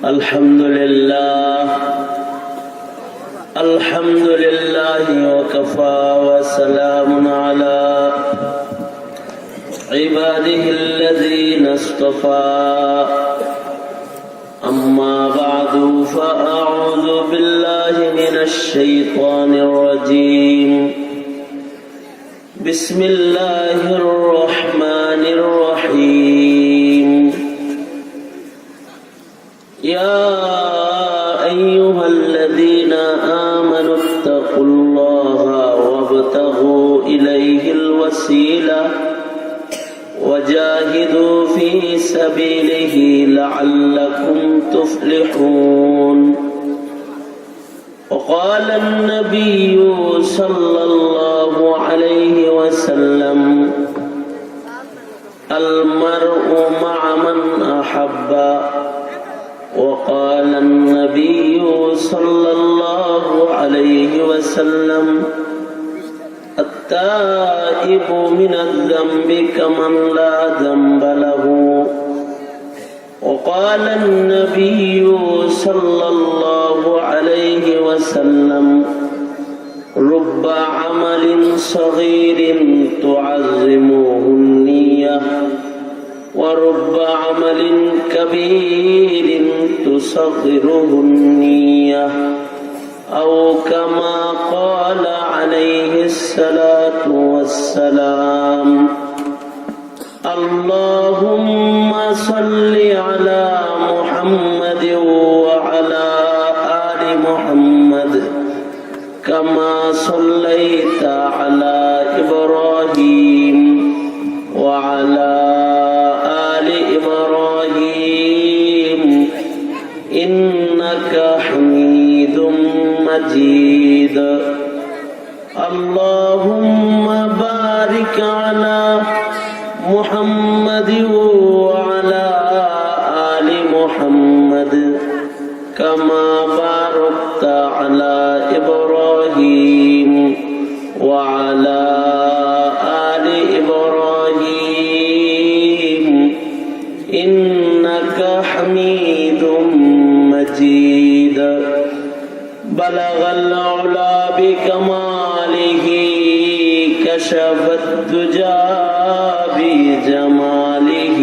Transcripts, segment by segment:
الحمد لله وكفى وسلام على عباده الذين اصطفى أما بعد فأعوذ بالله من الشيطان الرجيم بسم الله الرحمن الرحيم يا أيها الذين آمنوا اتقوا الله وابتغوا إليه الوسيلة وجاهدوا في سبيله لعلكم تفلحون وقال النبي صلى الله عليه وسلم المرء مع من أحب وقال النبي صلى الله عليه وسلم التائب من الذنب كمن لا ذنب له وقال النبي صلى الله عليه وسلم رب عمل صغير تعظمه النية ورب عمل كبير تصغره النية أو كما قال عليه الصلاة والسلام اللهم صل على محمد وعلى آل محمد كما صليت على إبراهيم وعلى آل إبراهيم إنك حميد مجيد اللهم بارك على محمد وعلى آل محمد كما باركت على إبراهيم وعلى آل إبراهيم إنك حميد مجيد بلغ العلا بكماله كشف الدجى بجماله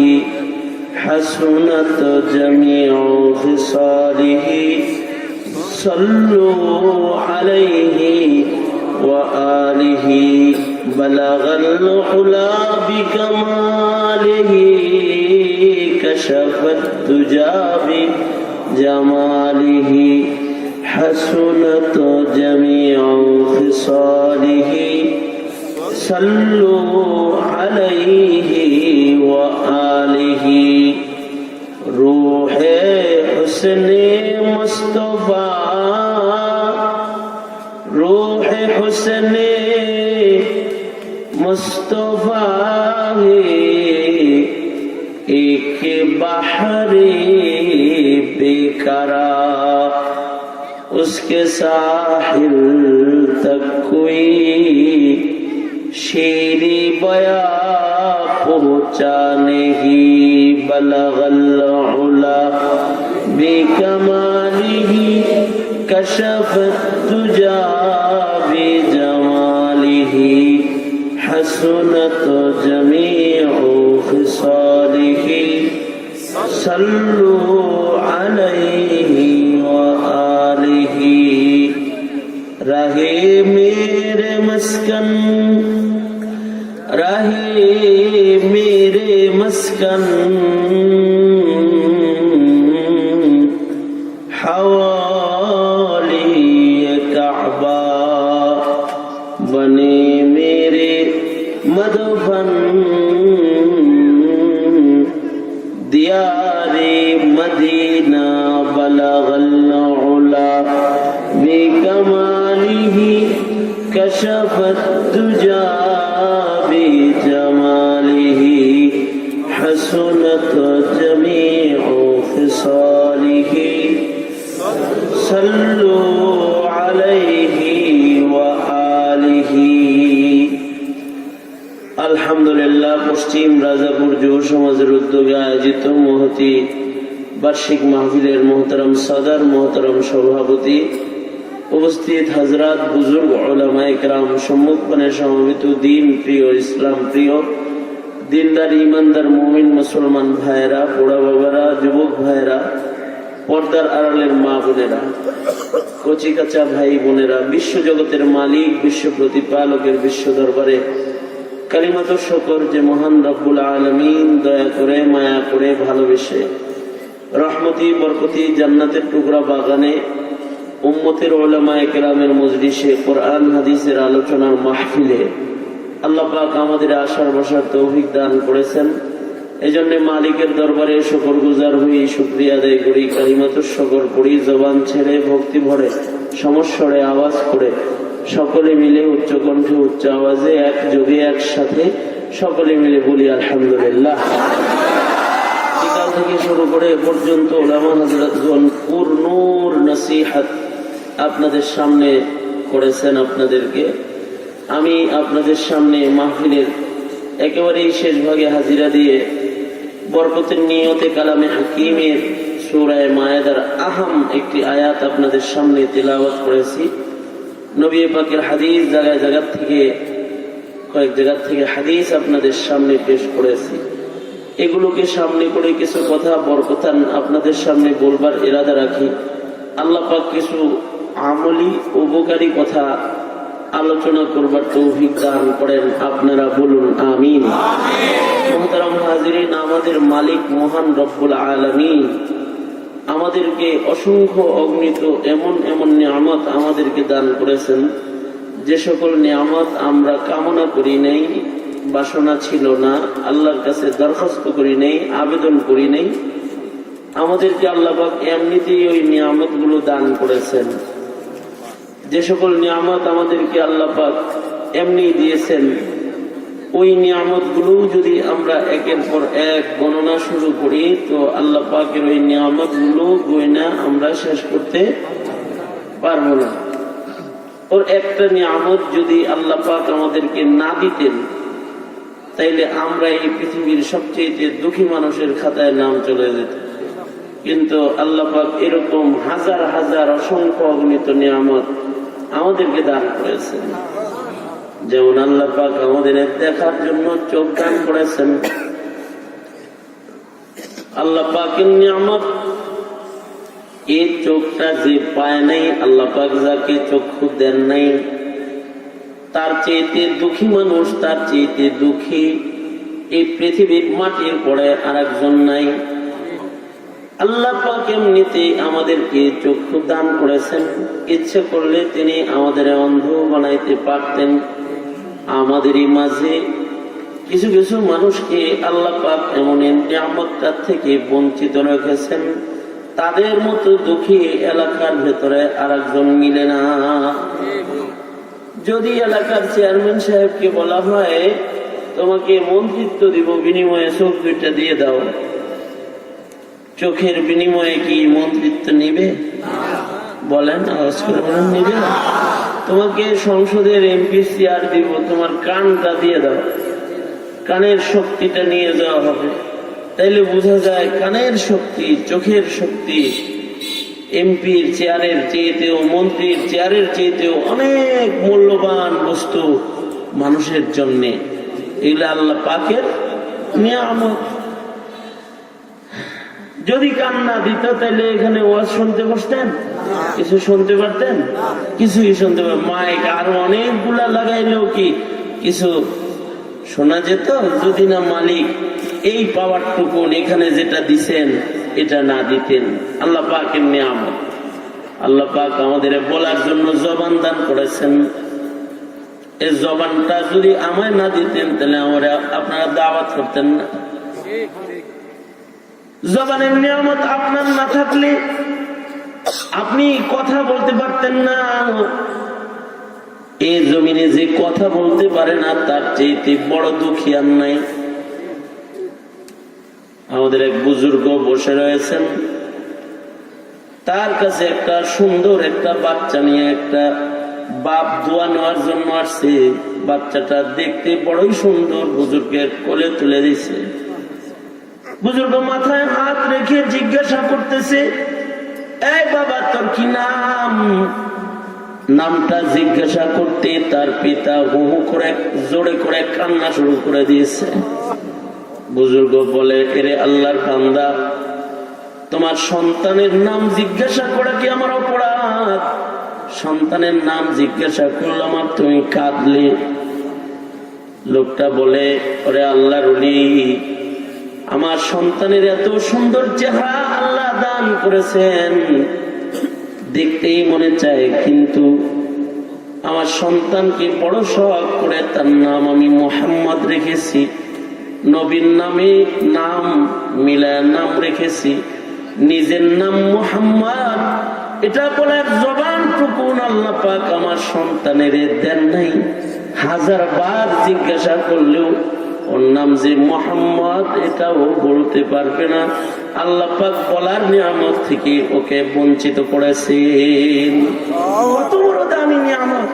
حسنت جميع خصاله صلوا عليه وآله بلغ العلا بكماله كشف الدجى بجماله حسنت جميع خصاله صلوا عليه وآله روح حسن مصطفى روح حسن مصطفى ایک بحر بیقرار اس کے ساحل تک کوئی شیری بیا پہنچا نہیں بلغ العلا بکمالہ کشف الدجى بجمالہ حسنت جميع خصاله صلوا عليه وآله رہے میرے مسکن رہے میرے مسکن حوالی کعبہ بنے میرے مدفن دیار مدینہ بلغ العلا بکمالہ کشف الدجى بجمالہ حسنت جميع خصاله صلوا عليه وآله আলহামদুলিল্লাহ পশ্চিম রাজাপুর যুব সমাজের উদ্যোগে আয়োজিত মহতি বার্ষিক মাহফিলের মোহতারাম সদর, মোহতারাম সভাপতি, উপস্থিত হযরত, বুজুর্গ, উলামায়ে কেরাম, সম্মুখপানে সমবেত দিন প্রিয়, ইসলাম প্রিয়, দিনদার, ইমানদার, মুমিন মুসলমান ভাইয়েরা, বুড়া বাবারা, যুবক ভাইয়েরা, পর্দার আড়ালের মা বোনেরা, কচি কাঁচা ভাই বোনেরা, বিশ্বজগতের মালিক, বিশ্ব প্রতিপালকের বিশ্ব দরবারে কালিমাত শুকর যে মহান রব্বুল আলামিন দয়া করে, মায়া করে, ভালোবেসে রহমতি বরকতি জান্নাতের টুকরা বাগানে উম্মতের উলামায়ে কেরামের মজলিসে কোরআন হাদিসের আলোচনার মাহফিলে আল্লাহ পাক আমাদের আসার বসার তৌফিক দান করেছেন। এজন্য মালিকের দরবারে শুকরগুজার হই, শুকরিয়া আদায় করি, কালিমাতুশ শুকর পড়ি, জবান ছেড়ে ভক্তি ভরে সমস্বরে আওয়াজ করে সকলে মিলে উচ্চ কণ্ঠে উচ্চ আওয়াজে একযোগে একসাথে সকলে মিলে বলি আলহামদুলিল্লাহ। বিকাল থেকে শুরু করে এ পর্যন্ত উলামা হযরতগণ পূর্ণর নসিহত আপনাদের সামনে করেছেন। আপনাদেরকে আমি আপনাদের সামনে মাহফিলের একেবারেই শেষ ভাগে হাজিরা দিয়ে বরকতের নিয়তে কালামে হাকিমের সূরা মায়েদার আহম একটি আয়াত আপনাদের সামনে তিলাওয়াত করেছি। নবী পাকের হাদিস কয়েক জায়গা থেকে হাদিস আপনাদের সামনে পেশ করেছি। এগুলোকে সামনে করে কিছু কথা বরকতান আপনাদের সামনে বলবার ইরাদা রাখি। আল্লাহ পাক কিছু আমলি উপকারী কথা আলোচনা করবার তৌফিক দান করেন। আপনারা বলুন আমিন। মুহতারাম হাজিরিন, আমাদের মালিক মহান রব্বুল আলামিন আমাদেরকে অসংখ্য অগণিত এমন এমন নিয়ামত আমাদেরকে দান করেছেন, যে সকল নিয়ামত আমরা কামনা করি নাই, বাসনা ছিল না, আল্লাহর কাছে দরখাস্ত করি নাই, আবেদন করি নাই, আমাদেরকে আল্লাহ পাক এমনিতেই ওই নিয়ামত গুলো দান করেছেন। যে সকল নিয়ামত আমাদেরকে আল্লাহ পাক এমনি দিয়েছেন, ওই নিয়ামত গুলো যদি আমরা একের পর এক গণনা শুরু করি তো আল্লাহ পাকের ওই নিয়ামত গুলো গয়না আমরা শেষ করতে পারবো না। ওর একটা নিয়ামত যদি আল্লাহ পাক আমাদেরকে না দিতেন তাইলে আমরা এই পৃথিবীর সবচেয়ে দুঃখী মানুষের খাতায় নাম চলে যেত। কিন্তু আল্লাহ পাক এরকম হাজার হাজার অসংখ্য অগণিত নিয়ামত আমাদেরকে দান করেছেন। যেমন আল্লাহ পাক আমাদের দেখার জন্য চোখ দান করেছেন। আল্লাহ পাকের নিয়ামত, এই চোখটা যে পায় নাই, আল্লাহ পাক যাকে চক্ষু দেন নাই, তার চেয়েতে দুঃখী মানুষ, তার চেয়েতে দুঃখী এই পৃথিবীর মাটির পরে আর একজন নাই। আল্লাহ পাক এমনিতেই আমাদেরকে চক্ষু দান করেছেন। ইচ্ছে করলে তিনি আমাদের অন্ধ বানাইতে পারতেন। আমাদেরই মাঝে কিছু কিছু মানুষকে আল্লাহ পাক এমন নিয়ামতটা থেকে বঞ্চিত রেখেছেন, তাদের মতো দুঃখী এলাকার ভেতরে আর একজন মিলে না। যদি এলাকার চেয়ারম্যান সাহেবকে বলা হয় তোমাকে মন্ত্রিত্ব দিব, বিনিময়ে চোখ দুইটা দিয়ে দাও, চোখের বিনিময়ে কি মন্ত্রিত্ব নিবে? বলেন, আওয়াজ করে বলেন, নিবে না। তোমাকে সংসদের এমপি চেয়ার দিব, তোমার কানটা দিয়ে দাও, কানের শক্তিটা নিয়ে যাওয়া হবে। তাইলে বোঝা যায় কানের শক্তি, চোখের শক্তি এমপির চেয়ারের চেয়েতেও, মন্ত্রীর চেয়ারের চেয়েতেও অনেক মূল্যবান বস্তু মানুষের জন্য। এগুলো আল্লাহ পাকের নিয়ামত। যদি কান না দিত তাহলে এখানে ওয়াজ শুনতে বসতেন? কিছু শুনতে পারতেন? কিছুই শুনতে পারতেন। মাইক আরো অনেকগুলা লাগাইলেও কি কিছু শোনা যেত? যদি না মালিক এই পাওয়ারটুকু এখানে যেটা দিছেন এটা না দিতেন। আল্লাহ পাকের নিয়ামত। আল্লাহ পাক আমাদের বলার জন্য জবান দান করেছেন। এই জবানটা যদি আমায় না দিতেন তাহলে আমরা আপনারা দাওয়াত করতেন না। জবানের নিয়ামত আপনার না থাকলে আপনি কথা বলতে পারতেন না। এই জমিনে যে কথা বলতে পারে না তার চেয়ে বড় দুঃখী আর নাই। আমাদের এক বুজুর্গ বসে রয়েছেন, তার কাছে একটা সুন্দর একটা বাচ্চা নিয়ে একটা বাপ দোয়া নেওয়ার জন্য আসছে। বাচ্চাটা দেখতে বড়ই সুন্দর, বুজুর্গের কোলে তুলে দিছে। বুজুর্গ মাথায় হাত রেখে জিজ্ঞাসা করতেছে, এই বাবা তোর কি নাম? নামটা জিজ্ঞাসা করতে তার পিতা হু হু করে জোরে করে কান্না শুরু করে দিয়েছে। বুজুর্গ বলে, এরে আল্লাহর বান্দা, তোমার সন্তানের নাম জিজ্ঞাসা করা কি আমার অপরাধ? সন্তানের নাম জিজ্ঞাসা করলাম আর তুমি কাঁদলে। লোকটা বলে, ওরে আল্লাহর ওলি, আমার সন্তানের এত সুন্দর চেহারা আল্লাহ দান করেছেন, দেখতেই মনে চায়, কিন্তু আমার সন্তানকে বড় শখ করে তার নাম আমি মুহাম্মদ রেখেছি, নবীর নামে নাম মিলায় নাম রেখেছি, নিজের নাম মুহাম্মদ। এটা বলার জবানটুকুন আল্লাহ পাক আমার সন্তানের দেন নাই। 1000 বার জিজ্ঞাসা করলেও ওর নাম যে মুহাম্মদ এটাও বলতে পারবে না। আল্লাহ পাক বলার নিয়ামত থেকে ওকে বঞ্চিত করেছেন। কত বড় দামি নিয়ামত!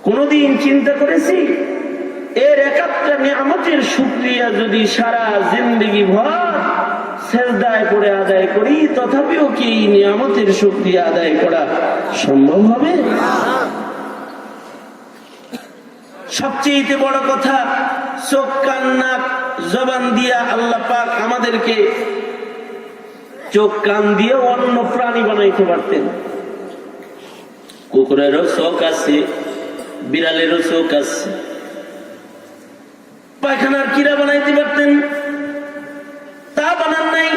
কোনদিন চিন্তা করেছি এর একটা নিয়ামতের শুকরিয়া যদি সারা জিন্দেগি ভর সেজদায় করে আদায় করি, তথাপিও কি এই নিয়ামতের শুকরিয়া আদায় করা সম্ভব হবে? সবচেয়ে বড় কথা, চোখ কান নাক জবান দিয়া আল্লাহ পাক আমাদেরকে চোখ কান দিয়ে অন্য প্রাণী বানাইতে পারতেন। কুকুরেরও চোখ আছে, বিড়ালেরও চোখ আছে, পায়খানার কিরা বানাইতে পারতেন, তা বানান নাই।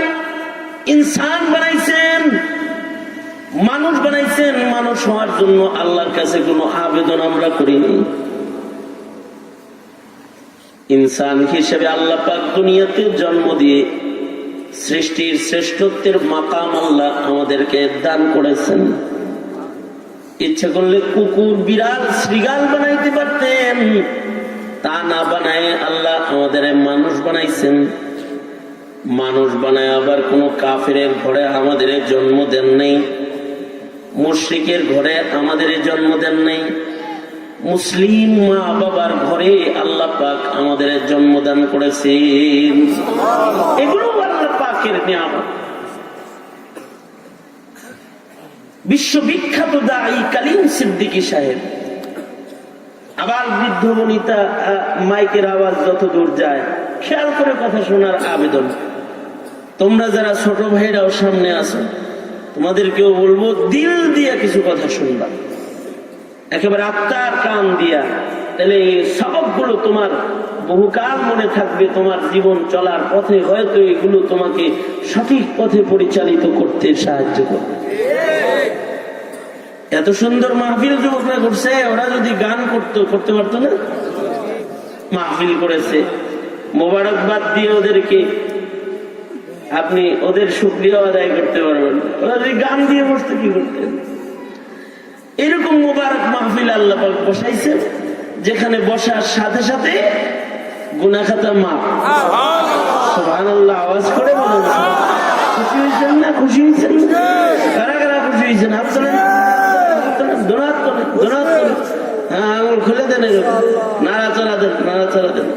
ইনসান বানাইছেন, মানুষ বানাইছেন। মানুষ হওয়ার জন্য আল্লাহর কাছে কোনো আবেদন আমরা করিনি। ইনসান হিসেবে আল্লাহ পাক দুনিয়াতে জন্ম দিয়ে সৃষ্টির শ্রেষ্ঠত্বের মাকাম আল্লাহ আমাদেরকে দান করেছেন। ইচ্ছা করলে কুকুর, বিড়াল, শ্রীগাল বানাইতে পারতেন, তা না বানায় আল্লাহ আমাদের মানুষ বানাইছেন। মানুষ বানায় আবার কোন কাফেরের ঘরে আমাদের জন্ম দেন নেই, মুশরিকের ঘরে আমাদের জন্ম দেন নেই, মুসলিম মা বাবার ঘরে আল্লাহ পাক আমাদের জন্মদান করেছেন। এগুলো আল্লাহ পাকের নিয়ামত। বিশ্ববিখ্যাত দাঈ কালিম সিদ্দিকী সাহেব, আবার বৃদ্ধ বনিতা মাইকের আওয়াজ যত দূর যায় খেয়াল করে কথা শোনার আবেদন। তোমরা যারা ছোট ভাইরাও সামনে আছো, তোমাদেরকেও বলবো, দিল দিয়ে কিছু কথা শুনবা, একেবারে আত্মার কান দিয়া, তাহলে এই সবগুলো তোমার বহুকাল মনে থাকবে। তোমার জীবন চলার পথে হয়তো এগুলো তোমাকে সঠিক পথে পরিচালিত করতে সাহায্য করবে। এত সুন্দর মাহফিল যুবকরা করছে, ওরা যদি গান করতে পারতো না? মাহফিল করেছে, মোবারকবাদ দিয়ে ওদেরকে আপনি ওদের শুকরিয়া আদায় করতে পারবেন। ওরা যদি গান দিয়ে বসতে কি করতেন? এরকম মোবারক মাহফিল আল্লাহ পাক বসাইছেন, যেখানে বসার সাথে সাথে গুনাহ খাতা মাফ। সুবহানাল্লাহ, আওয়াজ করে বলেন। খুশি হয়েছেন না? খুশি হয়েছেন? কারা কারা খুশি হয়েছেন? হাত তোলেন, দোনাত তোলেন, দোনাত তোলেন। হ্যাঁ, আঙুল খুলে দেন, এরকম নাড়াচাড়া দেন, নাড়াচাড়া দেন।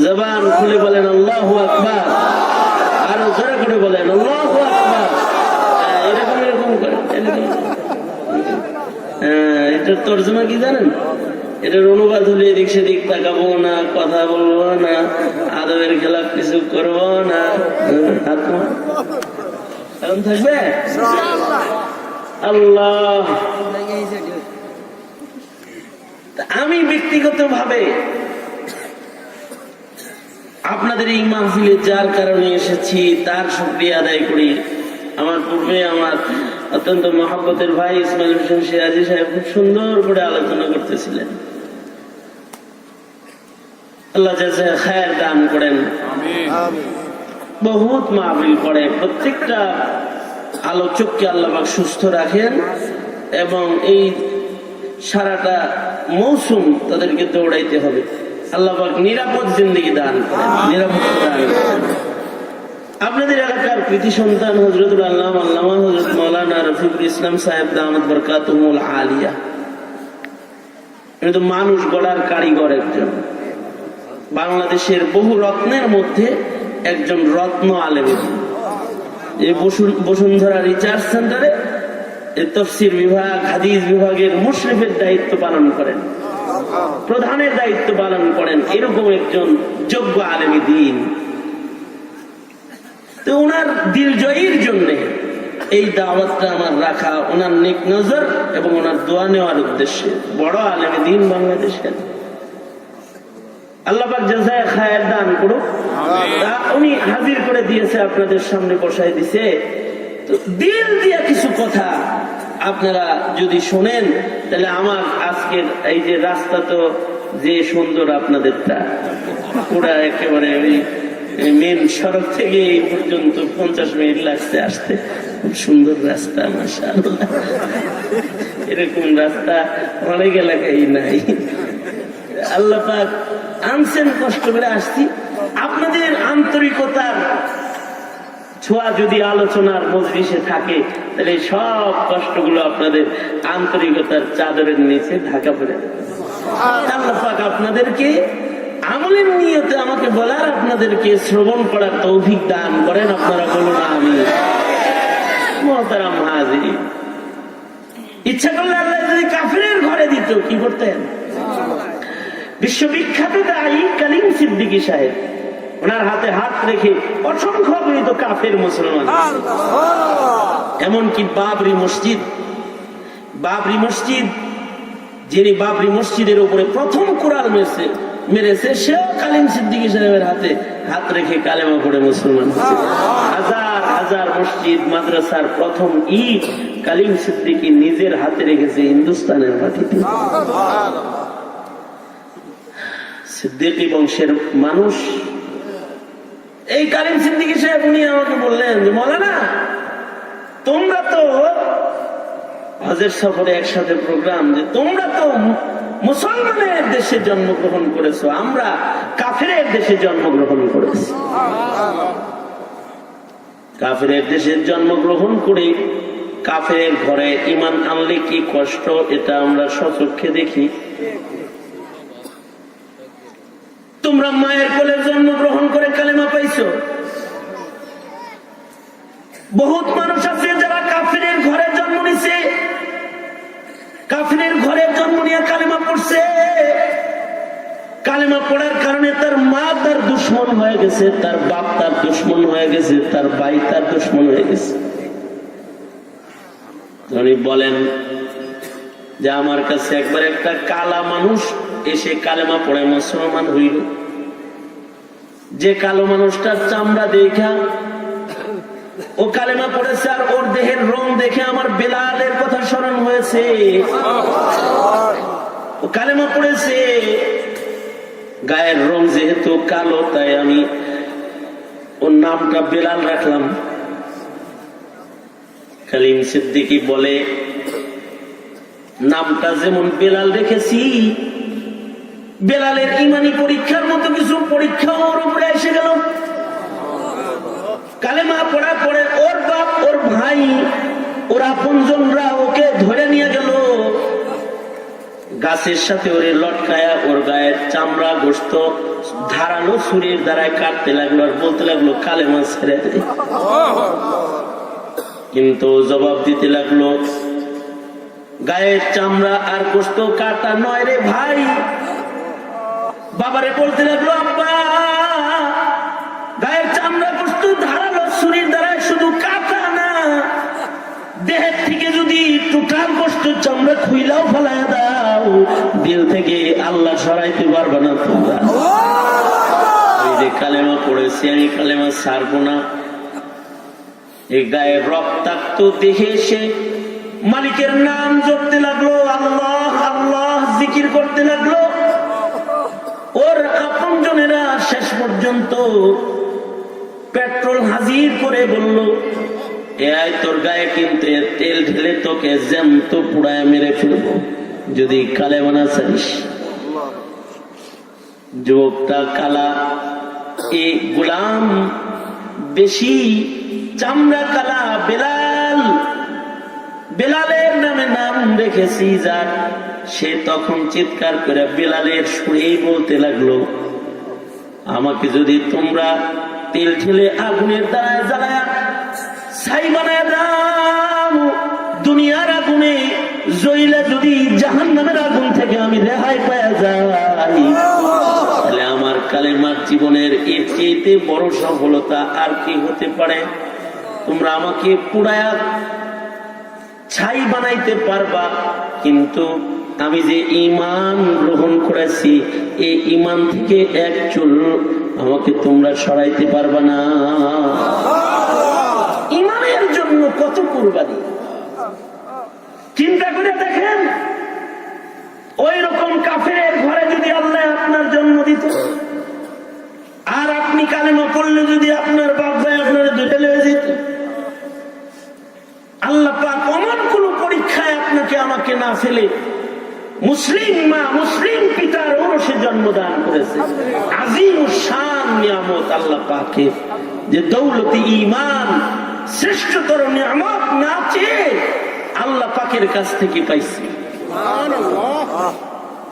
জবান খুলে বলেন আল্লাহু আকবার, আরো জোরে করে বলেন আল্লাহু আকবার। এরকম এরকম করেন। এটার তর্জমা কি জানেন? এটার অনুবাদ হলে এদিক সেদিক তাকাবো না, কথা বলবো না, আদবের খেলাফ কিছু করবো না। থাকবে আল্লাহ। আমি ব্যক্তিগত ভাবে আপনাদের এই মাহফিলে যার কারণে এসেছি তার শুকরিয়া আদায় করি। আমার পূর্বে আমার অত্যন্ত মহব্বতের ভাই ইসমাইল হোসেন সিরাজি সাহেব খুব সুন্দর করে আলোচনা করতেছিলেন। আল্লাহ জাযায়ে খায়ের দান করেন। বহুত মাহফিল করে, প্রত্যেকটা আলোচককে আল্লাহ পাক সুস্থ রাখেন এবং এই সারাটা মৌসুম তাদেরকে দৌড়াইতে হবে। আল্লাহ পাক নিরাপদ জিন্দেগি দান করেন, নিরাপত্তা দান করেন। আপনাদের এলাকার কৃতি সন্তান হযরতুল আল্লামা হযরত মাওলানা রফিকুল ইসলাম সাহেব দামাত বরকাতুহুল আলিয়া, কিন্তু মানুষ গড়ার কারিগর একজন। বাংলাদেশের বহু রত্নের মধ্যে একজন রত্ন আলেম। এই বসুন্ধরা রিসার্চ সেন্টারে তাফসীর বিভাগ, হাদিস বিভাগের মুশরিফের দায়িত্ব পালন করেন, প্রধানের দায়িত্ব পালন করেন, এরকম একজন যোগ্য আলেম দ্বীন। তো ওনার দিল জয়ীর জন্য এই দাওয়াতটা আমার রাখা, ওনার নেক নজর এবং ওনার দোয়া নেওয়ার উদ্দেশ্যে। বড় আলেম দ্বীন বাংলাদেশের, আল্লাহ পাক জাযায়ে খায়ের দান করুক। উনি হাজির করে দিয়েছে, আপনাদের সামনে বসাই দিছে। তো দিল দিয়ে কিছু কথা আপনারা যদি শোনেন, তাহলে আমার আজকের এই যে রাস্তা তো যে সুন্দর, আপনাদেরটা পুরা একেবারে ওই মেন সড়ক থেকে এই পর্যন্ত 50 মিনিট লাগছে আসতে। খুব সুন্দর রাস্তা, মাশাআল্লাহ। এরকম রাস্তা অনেক এলাকায় নাই। আল্লাহ পাক আনছেন, কষ্ট করে আসছি। আপনাদের আন্তরিকতার ছোঁয়া যদি আলোচনার মজলিসে থাকে, তাহলে সব কষ্টগুলো আপনাদের আন্তরিকতার চাদরের নিচে ঢাকা পড়ে। আল্লাহ পাক আপনাদেরকে আমলের নিয়তে আমাকে বলার, আপনাদেরকে শ্রবণ করার তৌফিক দান করেন। আপনারা বলুন আমিন। মুহতারাম হাজিরিন, ইচ্ছা করলে আল্লাহ যদি কাফিরের ঘরে দিত, কি করতেন? বিশ্ববিখ্যাত দায়ী কালিম সিদ্দিকী সাহেব, ওনার হাতে হাত রেখে অসংখ্য অগণিত কাফের মুসলমান, এমনকি বাবরি মসজিদ, যিনি বাবরি মসজিদের উপরে প্রথম কোরআন মেরেছে, সেও কালিম সিদ্দিকী সাহেবের হাতে হাত রেখে কালেমা পড়ে মুসলমান হয়েছে। হাজার হাজার মসজিদ মাদ্রাসার প্রথম ঈদ কালিম সিদ্দিকী নিজের হাতে রেখেছে হিন্দুস্তানের মাটিতে। সিদ্দিকী বংশের মানুষ এই কালিম সিদ্দিকী সাহেব, উনি আমাকে বললেন যে মৌলানা, তোমরা তো হজের সফরে একসাথে প্রোগ্রাম, যে তোমরা তো মুসলমানের দেশে জন্মগ্রহণ করেছো, আমরা কাফেরের দেশে জন্মগ্রহণ করেছি। কাফেরের দেশে জন্মগ্রহণ করে কাফেরের ঘরে ঈমান আনলে কি কষ্ট, এটা আমরা স্বচক্ষে দেখি। তোমরা মায়ের কোলে জন্মগ্রহণ করে কালেমা পাইছো। বহুত মানুষ আছে যারা কাফিরের ঘরে জন্ম নিছে, কাফিরের ঘরে জন্ম নিয়ে কালেমা পড়ছে। কালেমা পড়ার কারণে তার মা তার দুশ্মন হয়ে গেছে, তার বাপ তার দুশ্মন হয়ে গেছে, তার ভাই তার দুশ্মন হয়ে গেছে। উনি বলেন যে আমার কাছে একবার একটা কালা মানুষ এসে কালেমা পড়ে মুসলমান হইল। যে কালো মানুষটার চামড়া দেখা ও কালেমা পড়েছে, আর ওর দেহের রং দেখে আমার বেলালের কথা স্মরণ হয়েছে। ও কালেমা পড়েছে, গায়ের রং যেহেতু কালো, তাই আমি ওর নামটা বেলাল রাখলাম। কালিম সিদ্দিকী বলে, নামটা যেমন বেলাল রেখেছি, বেলালের ইমানি পরীক্ষার মতো কিছু পরীক্ষা ওর উপরে এসে গেল। কালেমা পড়া পড়ে ওর বাপ, ওর ভাই, ওর আপনজনরা ওকে ধরে নিয়ে গেল, গাছের সাথে ওরে লটকায়া ওর গায়ের চামড়া গোস্ত ধারালো ছুরির দ্বারায় কাটতে লাগলো, আর বলতে লাগলো কালেমা ছেড়ে দে। কিন্তু জবাব দিতে লাগলো, গায়ের চামড়া আর গোস্ত কাটা নয় রে ভাই। বাবারে বলতে লাগলো, আব্বা, গায়ের চামড়া গোস্ত ধারালো ছুরির দ্বারা শুধু কাটা না, দেহের থেকে যদি টোটাল গোস্ত চামড়া খুইলাও ফেলায় দাও, দিল থেকে আল্লাহ সরাইতে পারবে না তোমরা। এই যে কালেমা পড়েছি, আমি কালেমা ছাড়বো না। এই গায়ের রক্তাক্ত দেখে এসে মালিকের নাম জপতে লাগলো, আল্লাহ আল্লাহ জিকির করতে লাগলো। ওর আপনজনেরা শেষ পর্যন্ত পেট্রোল হাজির করে বলল, এই তোর গায়ে কিন্তু তেল ঢেলে তোকে জ্যান্ত পুড়ায় মেরে ফেলবো যদি কালেমা না ছাড়িস। যুবকটা কালা, এই গোলাম বেশি চামড়া কালা বেলাল, বেলালের নামে নাম রেখেছি যার, সে তখন চিৎকার করে বেলালের সুরেই বলতে লাগলো, আমাকে যদি তোমরা তেল ঠেলে আগুনের দ্বারায় জ্বালায়া ছাই বানায় দাও। দুনিয়ার আগুনে জ্বলে যদি জাহান্নামের আগুন থেকে আমি রেহাই পাওয়া যাই, তাহলে আমার কালেমার জীবনের এর চেয়ে বড় সফলতা আর কি হতে পারে? তোমরা আমাকে পুরায়া ছাই বানাইতে পারবা, কিন্তু আমি যে ঈমান গ্রহণ করেছি এই ঈমান থেকে এক চুল আমাকে তোমরা সরাইতে পারবা না। ঈমানের জন্য কত কুরবানি চিন্তা করে দেখেন। ওই রকম কাফেরের ঘরে যদি আল্লাহ আপনার জন্ম দিত, আর আপনি কালেমা পড়লে যদি আপনার বাপ ভাই আপনার দুটো লেগে যেত, আল্লাহ পাক এমন কোন পরীক্ষায় আপনাকে আমাকে না ফেলে মুসলিম মা মুসলিম পিতার ওরসে জন্মদান করেছে। আজিম শান নিয়ামত আল্লাহ পাকের, যে দৌলতে ঈমান শ্রেষ্ঠতর নিয়ামত না চেয়ে আল্লাহ পাকের কাছ থেকে পাইছি।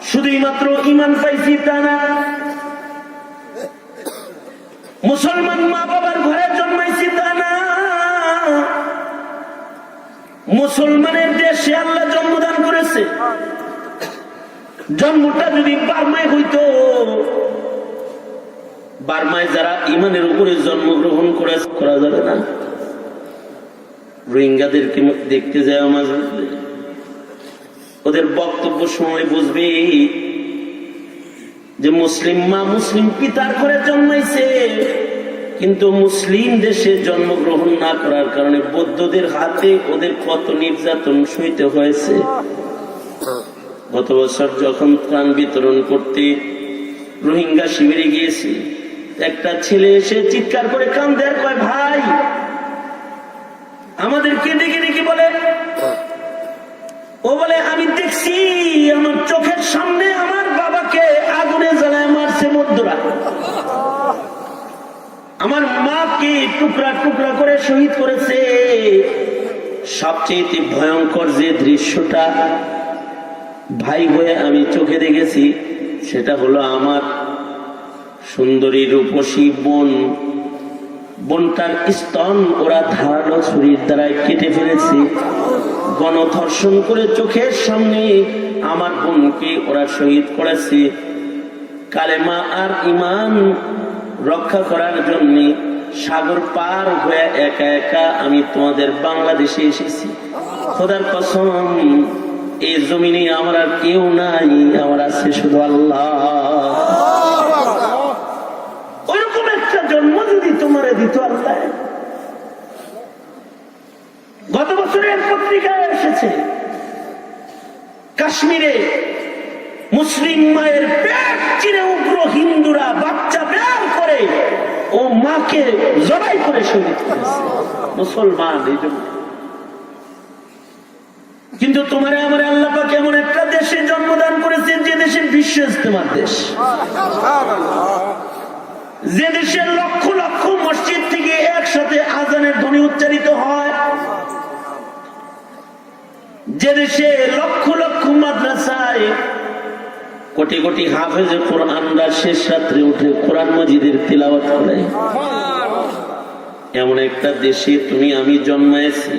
শুধুই মাত্র ঈমান পাইছি তা না, মুসলমান মা বাবার ঘরে জন্মাইছি তা না, মুসলমানের দেশে আল্লাহ জন্মদান করেছে। জন্মটা যদি বার্মায় হইতো, বার্মায় যারা ইমানের উপরে জন্মগ্রহণ করা যাবে না? রোহিঙ্গাদেরকে দেখতে যায় মাঝে, ওদের বক্তব্য সময় বুঝবে যে মুসলিম মা মুসলিম পিতার ঘরে জন্মাইছে, কিন্তু মুসলিম দেশে জন্মগ্রহণ না করার কারণে বৌদ্ধদের হাতে ওদের কত নির্যাতন সইতে হয়েছে। গত বছর যখন ত্রাণ বিতরণ করতে রোহিঙ্গা শিবিরে গিয়েছি, একটা ছেলে এসে চিৎকার করে কান্দে আর কয়, ভাই আমাদেরকে ডেকে ডেকে বলে, ও বলে আমি দেখছি আমার চোখের সামনে আমার বাবাকে আগুনে জ্বালায় মারছে মধ্যরা, আমার মাকে টুকরা টুকরা করে শহীদ করেছে। সবচেয়ে ভয়ঙ্কর যে দৃশ্যটা ভাই হয়ে আমি চোখে দেখেছি, সেটা হলো আমার সুন্দরী রূপসী বোনটার স্তন ওরা ধারালো ছুরির দ্বারাই কেটে ফেলেছে। গণধর্ষণ করে চোখের সামনে আমার বোনকে ওরা শহীদ করেছে। কালেমা আর ঈমান রক্ষা করার জন্য সাগর পার হয়ে একা একা আমি তোমাদের বাংলাদেশে এসেছি। খোদার কসম, এই জমিনে আমার আর কেউ নাই, আমার আছে শুধু আল্লাহ। ওইরকম একটা জন্ম যদি তোমারে দিত আল্লাহ। গত বছরের পত্রিকায় এসেছে, কাশ্মীরে মুসলিম মায়ের পেট চিরে উগ্র হিন্দুরা বাচ্চা বের করে ও মাকে জবাই করে শহীদ করেছে মুসলমান। এই জন্য কিন্তু তোমার আমার আল্লাহ পাক এমন একটা দেশে জন্মদান করেছেন, যে দেশে বিশ্ব ইজতেমার দেশ, যে দেশের লক্ষ লক্ষ মসজিদ থেকে একসাথে আজানের ধ্বনি উচ্চারিত হয়, যে দেশে লক্ষ লক্ষ মাদ্রাসায় কোটি কোটি হাফেজে কোরআনরা শেষ রাত্রে উঠে কোরআন মাজিদের তিলাওয়াত করে, এমন একটা দেশে তুমি আমি জন্মাইছি,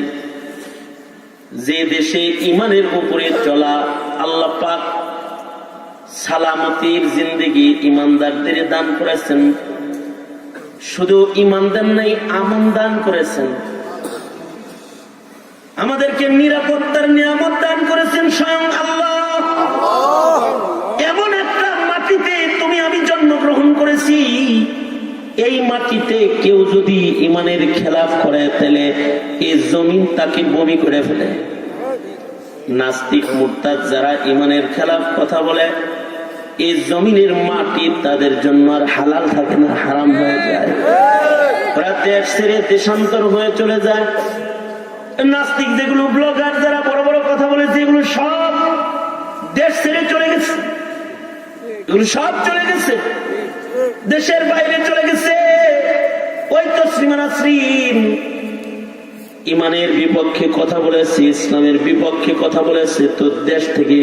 যে দেশে ইমানের উপরে চলা আল্লাহ পাক সালামতির জিন্দেগি ইমানদারদের দান করেছেন। শুধু ইমানদার নাই, আমন দান করেছেন। আমাদেরকে নিরাপত্তার নিয়ামত দান করেছেন স্বয়ং আল্লাহ। এমন একটা মাটিতে তুমি আমি জন্মগ্রহণ করেছি, এই মাটিতে কেউ যদি ইমানের খেলাফ করে তাহলে এই জমিন তাকে বমি করে ফেলে। নাস্তিক মুরতাদ যারা ইমানের খেলাফ কথা বলে, এই জমিনের মাটি তাদের জন্য আর হালাল থাকে না, হারাম হয়ে যায়। ওরা দেশ ছেড়ে দেশান্তর হয়ে চলে যায়। নাস্তিক যেগুলো ব্লগার যারা বড় বড় কথা বলেছে, এগুলো সব দেশ ছেড়ে চলে গেছে, এগুলো সব চলে গেছে, দেশের বাইরে চলে গেছে। ওই তসলিমা নাসরিন ইমানের বিপক্ষে কথা বলেছে, ইসলামের বিপক্ষে কথা বলেছে, তো দেশ থেকে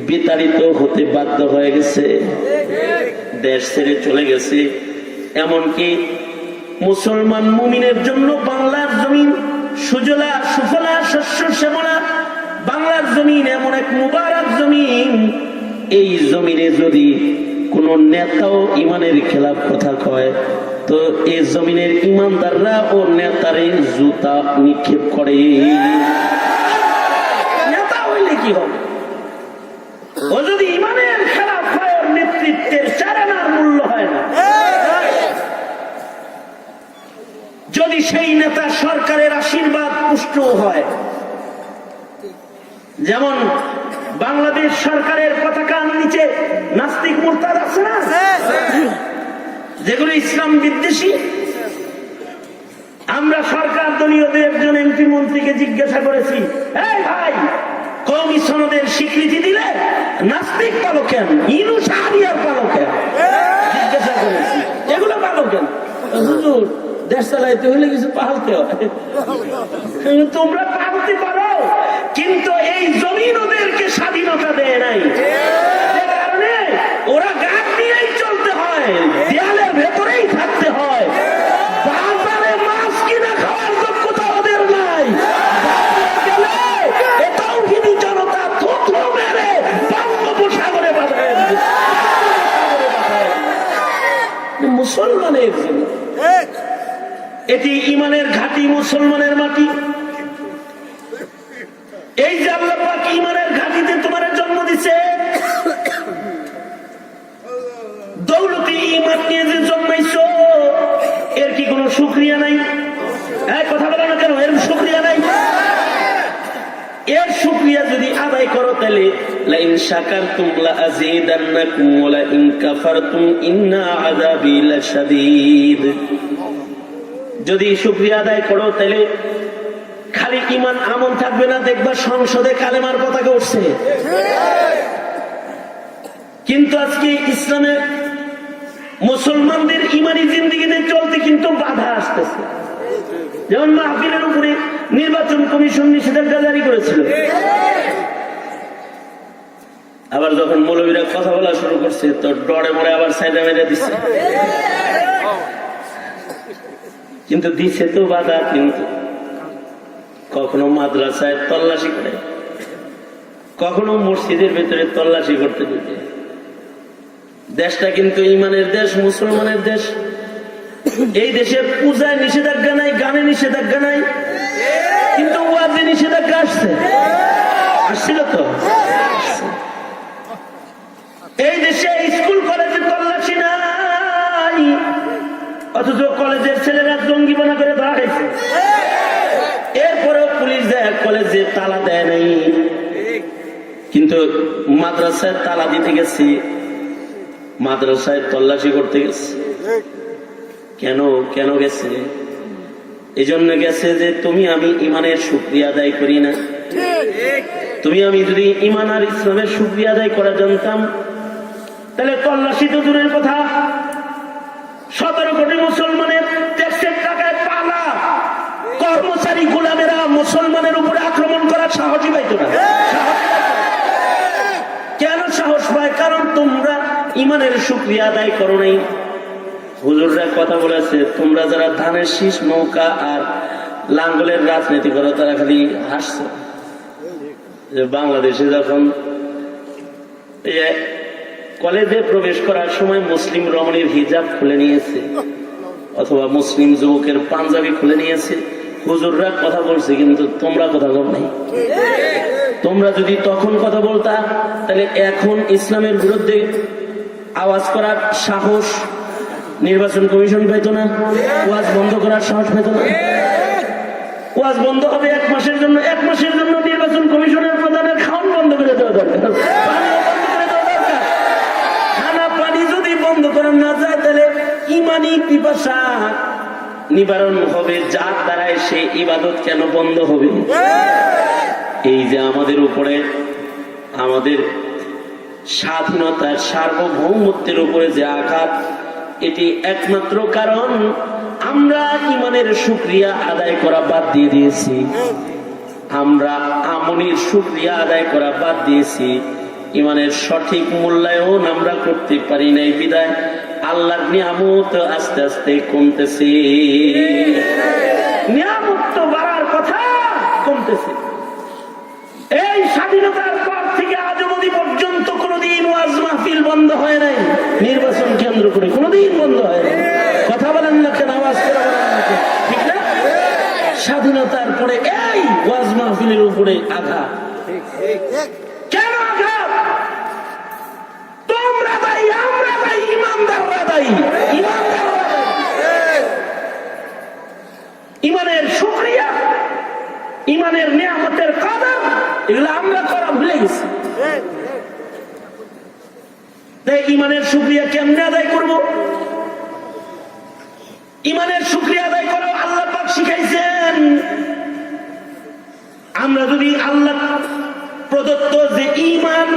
বিতাড়িত হতে বাধ্য হয়ে গেছে, দেশ ছেড়ে চলে গেছে। এমনকি মুসলমান মুমিনের জন্য বাংলার জমিন সুজলা সুফলা শস্য শ্যামলা। বাংলার জমিন এমন এক মুবারক জমিন, এই জমিনে যদি কোন নেতাও ইমানের খেলাফ কথা কয় তো এই জমিনের ইমানদাররা ও নেতারে জুতা নিক্ষেপ করে। নেতা হইলে কি হবে? ও যদি ইমানের খেলাফ হয় ওর নেতৃত্বের চারানার মূল্য হয় না। যদি সেই নেতা সরকারের আশীর্বাদ পুষ্ট হয়, যেমন বাংলাদেশ সরকারের পতাকার নিচে নাস্তিক মুরতাদ আছে না, যেগুলো ইসলাম বিদ্বেষী। আমরা সরকার দলীয় একজন এমপি মন্ত্রীকে জিজ্ঞাসা করেছি, এই ভাই কওমি সনদের স্বীকৃতি দিলে নাস্তিক পালো কেন, ইনু শাহরিয়ার পালো কেন? জিজ্ঞাসা করেছি এগুলো পালো কেন? হুজুর দেশ চালাইতে হলে কিছু পালতে হয়। তোমরা পালতে পারো, কিন্তু এই জমিন ওদেরকে স্বাধীনতা দেয় নাই, যে কারণে ওরা গাছ নিয়েই চলতে হয়, দেয়ালের ভেতরেই থাকতে হয়। বাজারে মাছ কিনা খাওয়ার যোগ্যতা ওদের নাই। এটাও কিন্তু জনতা থুথু মেরে বঙ্গোপসাগরে বাঁধায় মুসলমানের জন্য। এটি ইমানের ঘাঁটি, মুসলমানের মাটি। এই যে আল্লাহ পাক ইমানের ঘাঁটিতে তোমার জন্ম দিছে, দৌলতি ইমান নিয়ে যে জন্মাইছো, এর কি কোনো শুকরিয়া নাই? কথা বলো না কেন? এর শুকরিয়া নাই? এর শুকরিয়া যদি আদায় করো তাহলে লাইন শাকারতুম লাযীদান্নাকুম ওয়া লাইন কাফারতুম ইন্না আযাবী লাশাদীদ। যদি শুকরিয়া আদায় করো তাহলে খালি ইমান আমল থাকবে না, দেখবা সংসদে কালেমার পতাকা উঠছে। কিন্তু আজকে ইসলামে মুসলমানদের ইমানি জিন্দেগিতে চলতে কিন্তু বাধা আসতেছে। যেমন মাহফিলের উপরে নির্বাচন কমিশন নিষেধাজ্ঞা জারি করেছিল, আবার যখন মৌলবীরা কথা বলা শুরু করছে তো ডরে মরে আবার সাইডা মেরে দিচ্ছে। কিন্তু দিছে তো বাধা, কিন্তু কখনো মাদ্রাসায় তল্লাশি করে, কখনো মসজিদের ভেতরে তল্লাশি করতে দিতে। দেশটা কিন্তু ইমানের দেশ, মুসলমানের দেশ। এই দেশে পূজায় নিষেধাজ্ঞা নাই, গানে নিষেধাজ্ঞা নাই, কিন্তু ওয়াজে নিষেধাজ্ঞা আসছিল তো। এই দেশে স্কুল কলেজে তল্লাশি নাই, অথচ কলেজের ছেলেরা জঙ্গিপনা করে ধরা হয়েছে। এরপরেও পুলিশ যায় কলেজে তালা দেয় নাই, কিন্তু মাদ্রাসায় তালা দিতে গেছি, মাদ্রাসায় তল্লাশি করতে গেছে। কেন কেন গেছে? এই জন্য গেছে যে তুমি আমি ইমানের শুকরিয়া আদায় করি না। তুমি আমি যদি ইমান আর ইসলামের শুকরিয়া আদায় করা জানতাম তাহলে তল্লাশি তো দূরের কথা, 17 কোটি মুসলমানের ট্যাক্সের টাকায় পালা কর্মচারী গোলামেরা মুসলমানের উপরে আক্রমণ করার সাহসই পাইত না। কেন সাহস পায়? কারণ তোমরা ইমানের শুকরিয়া আদায় করো নাই। হুজুররা কথা বলেছে, তোমরা যারা ধানের শীষ, নৌকা আর লাঙ্গলের রাজনীতি করো তারা খালি হাসছে। বাংলাদেশে যখন কলেজে প্রবেশ করার সময় মুসলিম রমণীর হিজাব খুলে নিয়েছে অথবা মুসলিম যুবকের পাঞ্জাবি খুলে নিয়েছে, হুজুররা কথা বলছে, কিন্তু তোমরা কথা বল নাই। তোমরা যদি তখন কথা বলতা তাহলে এখন ইসলামের বিরুদ্ধে আওয়াজ করার সাহস নির্বাচন কমিশন পাইত না, ওয়াজ বন্ধ করার সাহস পাইত না। ওয়াজ বন্ধ হবে 1 মাসের জন্য, 1 মাসের জন্য নির্বাচন কমিশনের প্রধানের খাওয়ান বন্ধ করে দেওয়া দরকার, খানা পানি যদি বন্ধ করা না যায় তাহলে ইমানি পিপাসা নিবারণ হবে, যার দ্বারায় সেই ইবাদত কেন বন্ধ হবে? এই যে আমাদের উপরে আমাদের স্বাধীনতার সার্বভৌমত্বের উপরে যে আঘাত, এটি একমাত্র কারণ আমরা ইমানের শুকরিয়া আদায় করা বাদ দিয়ে দিয়েছি। আমরা আমনির শুকরিয়া আদায় করা বাদ দিয়েছি, ইমানের সঠিক মূল্যায়ন আমরা করতে পারি নাই। বিদায় আল্লাহর নিয়ামত আস্তে আস্তে কমতেছে। নিয়ামত তো বাড়ার কথা, কমতেছে। এই স্বাধীনতার পর থেকে আজ অবধি পর্যন্ত কোনদিন ওয়াজ মাহফিল বন্ধ হয় নাই, নির্বাচন কেন্দ্র করে কোনদিন বন্ধ হয় নাই। কথা বলেন না কেন? আওয়াজ করে বলেন না কেন? ঠিক না? স্বাধীনতার পরে এই ওয়াজ মাহফিলের উপরে আঘাত। কেন আঘাত? তোমরা দায়ী, আমরা দায়ী, ইমানদাররা দায়ী। ইমানের শুকরিয়া, ইমানের নিয়ামতের কদর এগুলো আমরা করা ভুলে গেছি। ইমানের শুকরিয়া কেমনে আদায় করব? ইমানের শুকরিয়া আদায় করো আল্লাহ পাক শিখাইছেন। আমরা যদি আল্লাহ প্রদত্ত যে ইমান,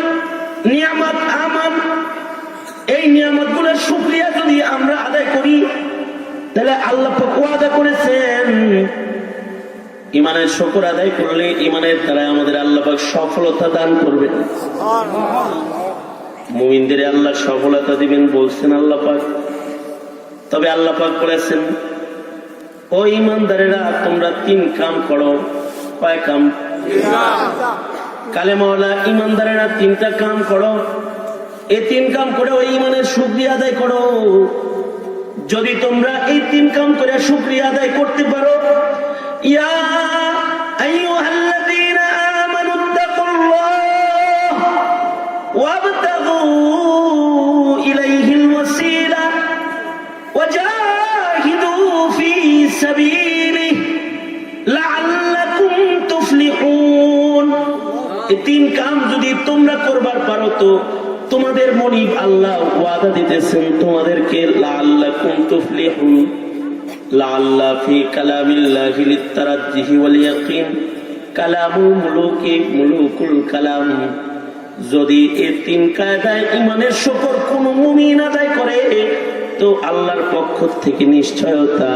নিয়ামত, আমান, এই নিয়ামত গুলোর শুকরিয়া যদি আমরা আদায় করি, তাহলে আল্লাহ পাক ওয়াদা করেছেন ইমানের শুকর আদায় করলে ইমানের দ্বারা আমাদের আল্লাহ পাক সফলতা দান করবেন। মুমিনদের আল্লাহ সফলতা দিবেন বলছেন আল্লাহ পাক। তবে আল্লাহ পাক বলেছেন, ও ইমানদারেরা তোমরা 3 কাম করো। কয় কাম? কালেমাওয়ালা ইমানদারেরা 3টা কাম করো। এই 3 কাম করে ওই ইমানের শুকরিয়া আদায় করো। যদি তোমরা এই 3 কাম করে শুকরিয়া আদায় করতে পারো, ইয়া আইয়ুহাল্লাযীনা আমানুত্তাকুল্লাহ ওয়াবতাগু ইলাইহিল ওয়াসিলা ওয়াজাহিদু ফী সাবিলিহি লাআল্লাকুম তুফলিহুন। এই 3 কাম যদি তোমরা করবার পারো তো তোমাদের মনিব আল্লাহ ওয়াদা দিতেছেন তোমাদেরকে লাআল্লাকুম তুফলিহুন। লাআল্লা ফি কালামিল্লাহি লিত্তারাজ্জিহি ওয়াল ইয়াকিন কালামুল মুলুকি মুলুকুল কালাম। যদি এই 3 কায়দায় ইমানের শুকর কোন মুমিন আদায় করে তো আল্লাহর পক্ষ থেকে নিশ্চয়তা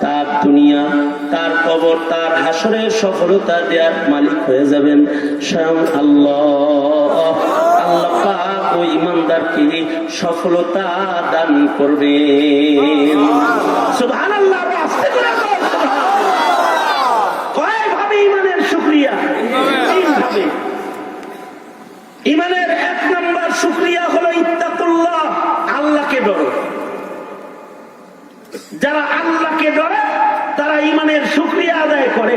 তার দুনিয়া, তার কবর, তার হাসরের সফলতা দেওয়ার মালিক হয়ে যাবেন স্বয়ং আল্লাহ। আল্লাহ পাক ওই ইমানদারকে সফলতা দান করবেন। সুবহানাল্লাহ। আস্তে করে বল সুবহানাল্লাহ। কয়ভাবে ইমানের শুকরিয়া? 3 ভাবে। ইমানের 1 নাম্বার শুকরিয়া হলো ইত্তাকুল্লাহ, আল্লাহকে ডরো। যারা আল্লাহকে ডরে তারা ইমানের শুকরিয়া আদায় করে,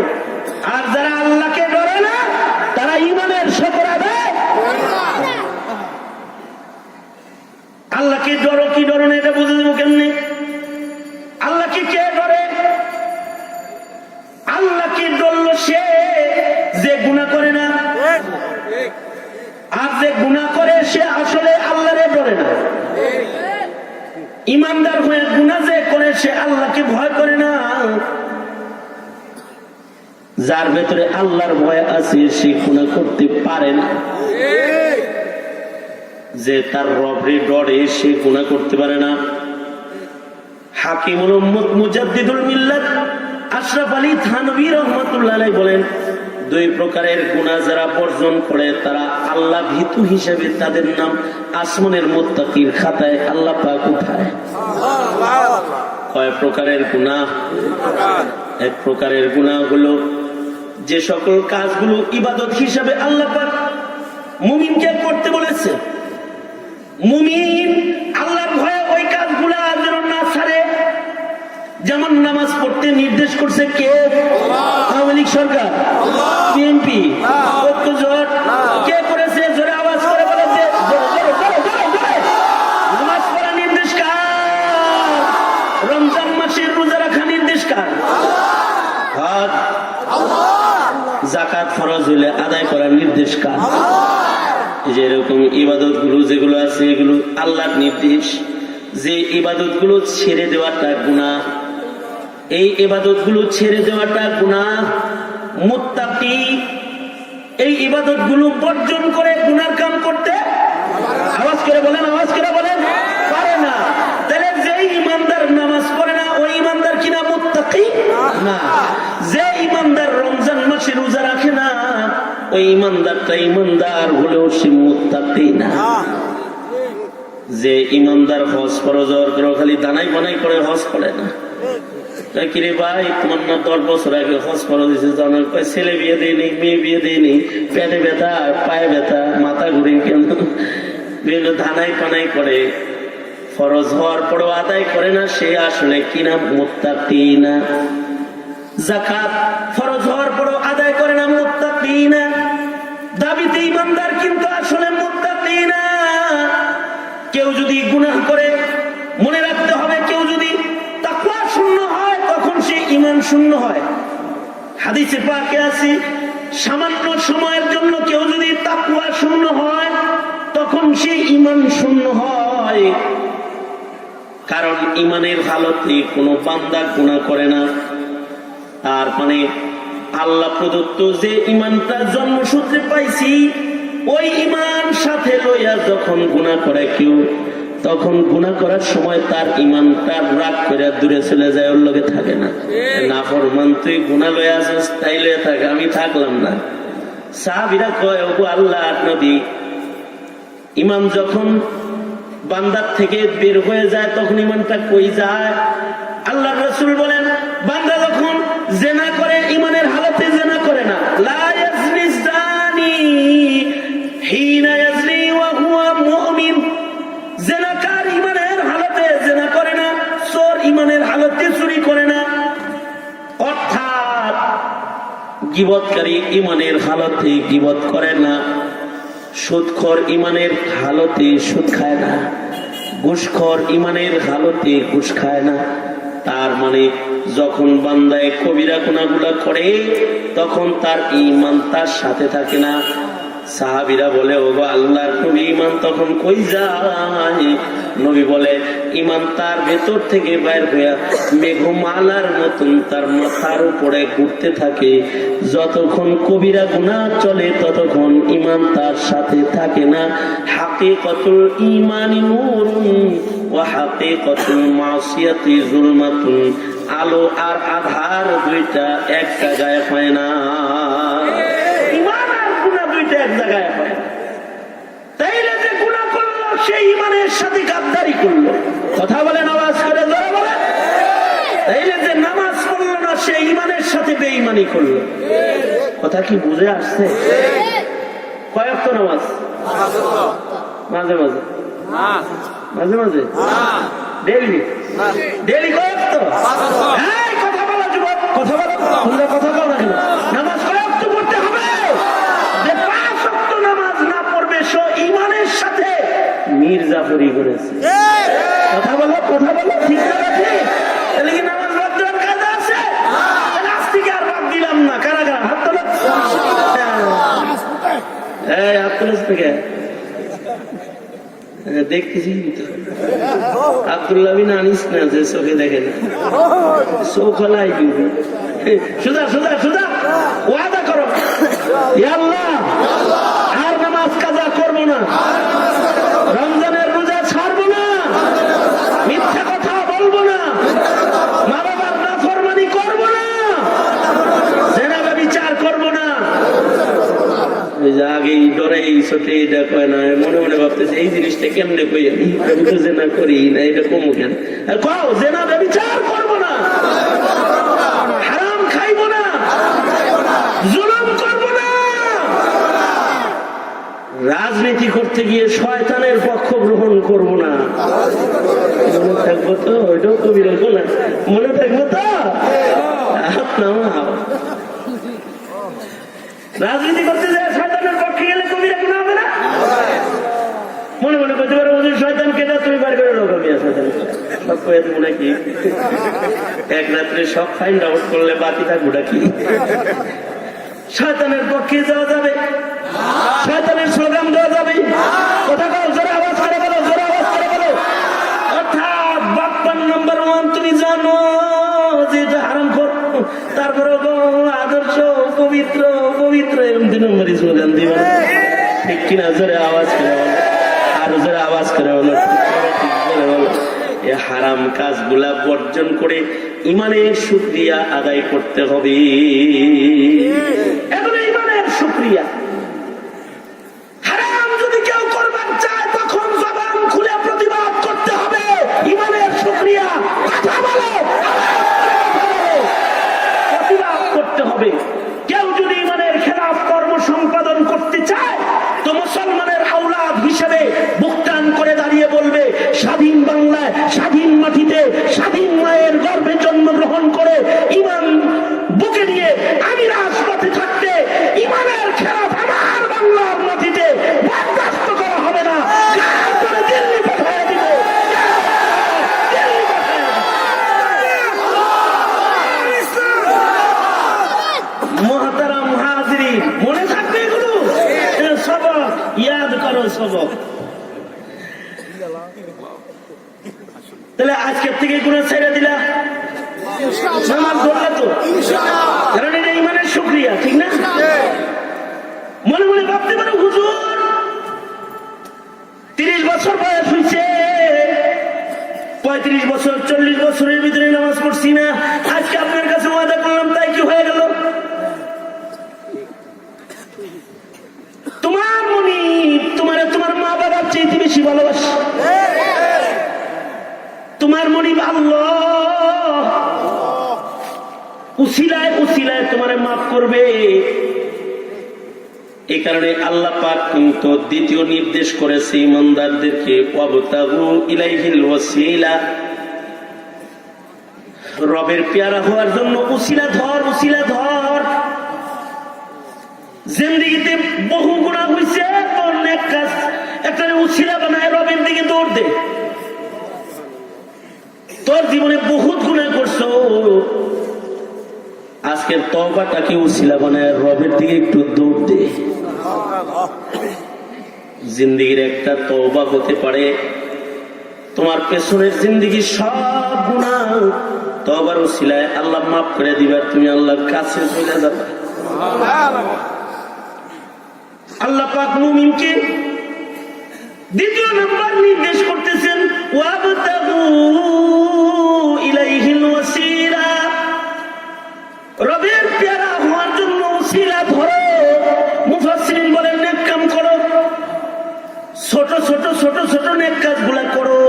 আর যারা আল্লাহকে ডরে না তারা ইমানের শুকর আদায় করে না। আল্লাহকে ডরো কি ডরো না এটা বুঝে দেবো কেমনে? আল্লাহকে কে ডরে? আল্লাহকে ডরলো সে যে গুনাহ করে না, আর যে গুনাহ করে সে আসলে আল্লাহরে ডরে না। ইমানদার হয়ে গুনাহ যে করে সে আল্লাহকে ভয় করে না। যার ভেতরে আল্লাহর ভয় আছে সে গুনাহ করতে পারে না। যে তার রবরে ডরে সে গুনাহ করতে পারে না। হাকিমুল উম্মত মুজাদ্দিদুল মিল্লাত আশরাফ আলী থানভী রাহমাতুল্লাহ আলাইহি বলেন, 2 প্রকারের গুনাহ যারা বর্জন করে তারা আল্লাহ ভীতু হিসেবে তাদের নাম আসমানের মুত্তাকির খাতায় আল্লাহ পাক উঠায়। কয় প্রকারের গুনাহ? 1 প্রকারের গুনাহ হলো যে সকল কাজগুলো ইবাদত হিসেবে আল্লাহ পাক মুমিনকে করতে বলেছে। মুমিন আল্লাহর ভয়ে ওই কাজগুলো যেন না ছাড়ে। যেমন নামাজ পড়তে নির্দেশ করছে কে? আওয়ামী লীগ সরকার, বিএনপি, ঐক্যজোট। কে করেছে? জোরে আওয়াজ করে বলেন যে নামাজ পড়া নির্দেশ কার? রমজান মাসের রোজা রাখা নির্দেশ কার? হজ যাকাত ফরজ হইলে আদায় করার নির্দেশ কার? যেরকম ইবাদত গুলো যেগুলো আছে এগুলো আল্লাহর নির্দেশ। যে ইবাদত গুলো ছেড়ে দেওয়াটা গুনাহ, এই ইবাদত গুলো ছেড়ে দেওয়াটা গুনাহ। মুত্তাকি এই ইবাদত গুলো বর্জন করে গুনার কাম করতে আওয়াজ করে বলেন, আওয়াজ করে বলেন, পারে না। তাহলে যে ইমানদার নামাজ পড়ে না ওই ইমানদার কিনা মুত্তাকি না। যে ইমানদার রমজান মাসে রোজা রাখে না ওই ইমানদারটা ইমানদার হলেও সে মুত্তাকি না। যে ইমানদার হজ ফরজ হওয়ার পর খালি দানাই বানাই করে হজ করে না। কিরে ভাই, তোমার না 10 বছর আগে হজ ফরজ হয়েছে, জানার পর ছেলে বিয়ে দিইনি, মেয়ে বিয়ে দিইনি, পেটে ব্যথা, পায়ে ব্যথা, মাথা ঘুরি কেন, বিভিন্ন ধানাই পানাই করে ফরজ হওয়ার পরও আদায় করে না, সে আসলে কিনা মুত্তাকিনা। যাকাত ফরজ হওয়ার পরও আদায় করে না, মুত্তাকিনা। দাবিতে ইমানদার কিন্তু আসলে মুত্তাকিনা। কেউ যদি গুনাহ করে, মনে রাখতে হবে, কেউ যদি তাকওয়া শূন্য হয় তখন সে ঈমান শূন্য হয়। হাদিসে পাকে আছে, সামান্য সময়ের জন্য কেউ যদি তাকওয়া শূন্য হয় তখন সে ঈমান শূন্য হয়। কারণ ঈমানের হালতে কোনো বান্দা গুনাহ করে না। আর মানে আল্লাহ প্রদত্ত যে ঈমানটা জন্মসূত্রে পাইছি, ওই ঈমান সাথে লইয়া যখন গুনাহ করে কেউ, তখন গুনাহ করার সময় তার ঈমানটা রাগ করে দূরে চলে যায়, ওর লগে থাকে না। নাফরমান তুই গুনাহ লইয়া আসিস, তাই লইয়া থাকে, আমি থাকলাম না। সাহাবীরা কয়, ওগো আল্লাহর নবী, ঈমান যখন বান্দার থেকে বের হয়ে যায় তখন ঈমানটা কই যায়? আল্লাহর রাসূল বলেন, বান্দা যখন জিনা করে ঈমানের হালতে জিনা করে না। লা ইয়াজনি জানি হিনা ইয়াজনি ওয়া হুয়া মুমিন। জিনাকার ঈমানের হালতে জিনা করে না, চোর ঈমানের হালতে চুরি করে না। অর্থাৎ গীবতকারী ঈমানের হালতে গীবত করে না, সুদখোর ঈমানের হালতে সুদ খায় না, ঘুষখোর ঈমানের হালতে ঘুষ খায় না। তার মানে যখন বান্দায় কবিরা গুনাহগুলো করে তখন তার ঈমান তার সাথে থাকে না। সাহাবীরা বলে, ওগো আল্লাহর নবী, ঈমান তখন কই যায়? নবী বলে, ঈমান তার ভেতর থেকে বাইর হইয়া মেঘমালার মতন তার মাথার উপরে ঘুরতে থাকে। যতক্ষণ কবিরা গুনাহ চলে ততক্ষণ ঈমান তার সাথে থাকে না। হাকিকাতুল ঈমানি নূরুন ওয়া হাকিকাতুল মাসিয়াতি যুলমাতুন। আলো আর আধার দুইটা এক জায়গায় হয় না। ঈমান আর গুনাহ দুইটা এক জায়গায় হয় না। তাইলে যে গুনাহ করলো সে ঈমানের সাথে গাদ্দারি করলো। কথা বলেন, আওয়াজ করে জোরে বলেন। তাইলে যে নামাজ পড়লো না সে ঈমানের সাথে বেঈমানি করলো। কথা কি বুঝে আসছে? কয় ওয়াক্ত নামাজ? মাঝে মাঝে, মাঝে মাঝে, ডেইলি ডেইলি কয় ওয়াক্ত? এই কথা বলো যুবক, কথা বলো, তোমরা কথা বলো না কেন? নামাজ কয় ওয়াক্ত পড়তে হবে? যে 5 ওয়াক্ত নামাজ না পড়বে সে ঈমানের সাথে মির্জাফরি করেছে। কথা বলো, কথা বলো, ঠিক না ঠিক? তাহলে কি নামাজ বাদ দেওয়ার কাজ আছে? আজ থেকে আর বাদ দিলাম না। কারা কারা হাত তোলো? এই হাত তোলেছ থেকে দেখতেছি আব্দুল্লাহ বিন আনিস না, যে চোখে দেখে না, চোখ হলাই দিবি। সোজা সোজা সোজা ওয়াদা করো, ইয়া আল্লাহ আর নামাজ কাজা করবো না, রমজানের রোজা ছাড়বো না, মিথ্যা কথা বলবো না, মা বাবার নাফরমানি করবো না, জেনা ব্যভিচার করবো না। আগেই ডরাই ছোটে এটা কয় না, মনে মনে ভাবতেছে এই জিনিসটা কেমনে কই, আমি তো জেনা করি না, এটা কমু কেন? কও জেনা ব্যভিচার করবো না, হারাম খাইবো না, জুলুম করবো না। রাজনীতি করতে গিয়ে শয়তানের পক্ষ গ্রহণ করবো না। মনে থাকবো তো? ওইটাও কবিরা গুনাহ। মনে থাকবো তো? রাজনীতি করতে যায় শয়তানের পক্ষে গেলে কবিরা গুনাহ হবে না? মনে মনে করতে পারো ওদের শয়তান কেটা, তুমি বার করে লোক আমি শয়তান সব কয়ে দেবো নাকি? এক রাত্রে সব ফাইন্ড আউট করলে বাকি থাকবো নাকি? শয়তানের পক্ষে যাওয়া যাবে, শয়তানের স্লোগান দেওয়া যাবে। কথা বলো, জোরে আওয়াজ করে বলো, জোরে আওয়াজ করে বলো। অর্থাৎ বাপ্পার নাম্বার 1 তুমি জানো যে এটা হারাম খোর, তারপরে আদর্শ পবিত্র পবিত্র এরকম 2 নম্বরই স্লোগান দিবে, ঠিক কিনা? জোরে আওয়াজ করে বলো, আরো জোরে আওয়াজ করে বলো, ঠিক করে বলো। এই হারাম কাজগুলা বর্জন করে ঈমানের শুকরিয়া আদায় করতে হবে। এগুলো ঈমানের শুকরিয়া। হারাম যদি কেউ করবার চায় তখন জবান খুলে প্রতিবাদ খেলাফ কর্ম সম্পাদন করতে চায় তো মুসলমানের আওলাদ হিসেবে বুক টান করে দাঁড়িয়ে বলবে, স্বাধীন বাংলায় স্বাধীন মাটিতে স্বাধীন মায়ের গর্ভে জন্মগ্রহণ করে ইমান বুকে নিয়ে আমি রাজপথে থাকতে ইমানের খেলাফ আমার বাংলার মাটিতে বরদাস্ত করা হবে না। দিল্লি পাঠিয়ে দিব, মোহতারাম হাজরি, মনে থাকবে এগুলো সবক, ইয়াদ করো সবক। তাহলে আজকের থেকে গুনাহ ছেড়ে দিলা, নামাজ ধরলা তো, কারণ এটা ইমানের শুকরিয়া, ঠিক না? মনে মনে ভাবতে পারো হুজুর 30 বছর বয়স হয়েছে, 35 বছর 40 বছরের ভিতরে নামাজ পড়ছি না, আজকে আপনার কাছে ওয়াদা করলাম, তাই কি হয়ে গেল? তোমার মনি তোমারে তোমার মা বাবার চাইতে বেশি ভালোবাসে, তোমার মনি আল্লাহ উসিলায় উসিলায় তোমারে মাফ করবে। এই কারণে আল্লাহ পাক কিন্তু দ্বিতীয় নির্দেশ করেছে ইমানদারদেরকে, ওয়াবতাগু ইলাইহিল ওয়াসিলা, রবের পেয়ারা হওয়ার জন্য উসিলা ধর, উসিলা ধর। জিন্দেগিতে বহু গুনাহ হয়েছে, তোর নেক কাজ একটা উসিলা বানায় রবের দিকে দৌড় দে। তোর জীবনে বহুত গুনাহ করছো, আজকের তওবাটাকে উসিলা বানায় রবের দিকে একটু দৌড় দে। জিন্দেগির একটা তওবা হতে পারে তোমার পেছনের জিন্দেগির সব গুনাহ তওবার উসিলায় আল্লাহ মাফ করে দিবার, তুমি আল্লাহর কাছে চলে যাবে। আল্লাহ পাক মুমিনকে দ্বিতীয় নাম্বার নির্দেশ করতেছেন, ওয়াবতাগু ইলাইহিল ওয়াসিলা, রবের পেয়ারা হওয়ার জন্য উসিলা ধরো। মুফাসসিরিন বলেন নেক কাম করো, ছোট ছোট ছোট ছোট নেক কাজগুলা করো,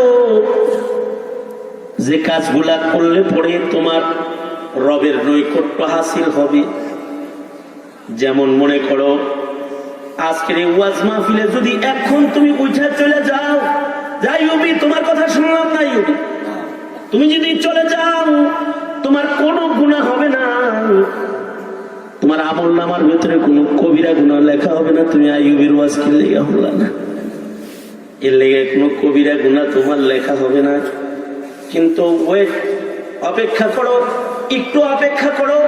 যে কাজগুলা করলে পরে তোমার রবের নৈকট্য হাসিল হবে। যেমন মনে করো আজকের এই ওয়াজ মাহফিলে যদি এখন তুমি উঠে চলে যাও, যাই হবি তোমার কথা শুনলাম না, তুমি যদি চলে যাও তোমার কোনো গুনাহ হবে না, তোমার আমলনামার ভিতরে কোনো কবিরা গুনাহ লেখা হবে না। তুমি আইয়ুবের ওয়াজ কি লেখা হলো না, এর লেগে কোনো কবিরা গুনাহ তোমার লেখা হবে না। কিন্তু ওয়েট, অপেক্ষা করো, একটু অপেক্ষা করো,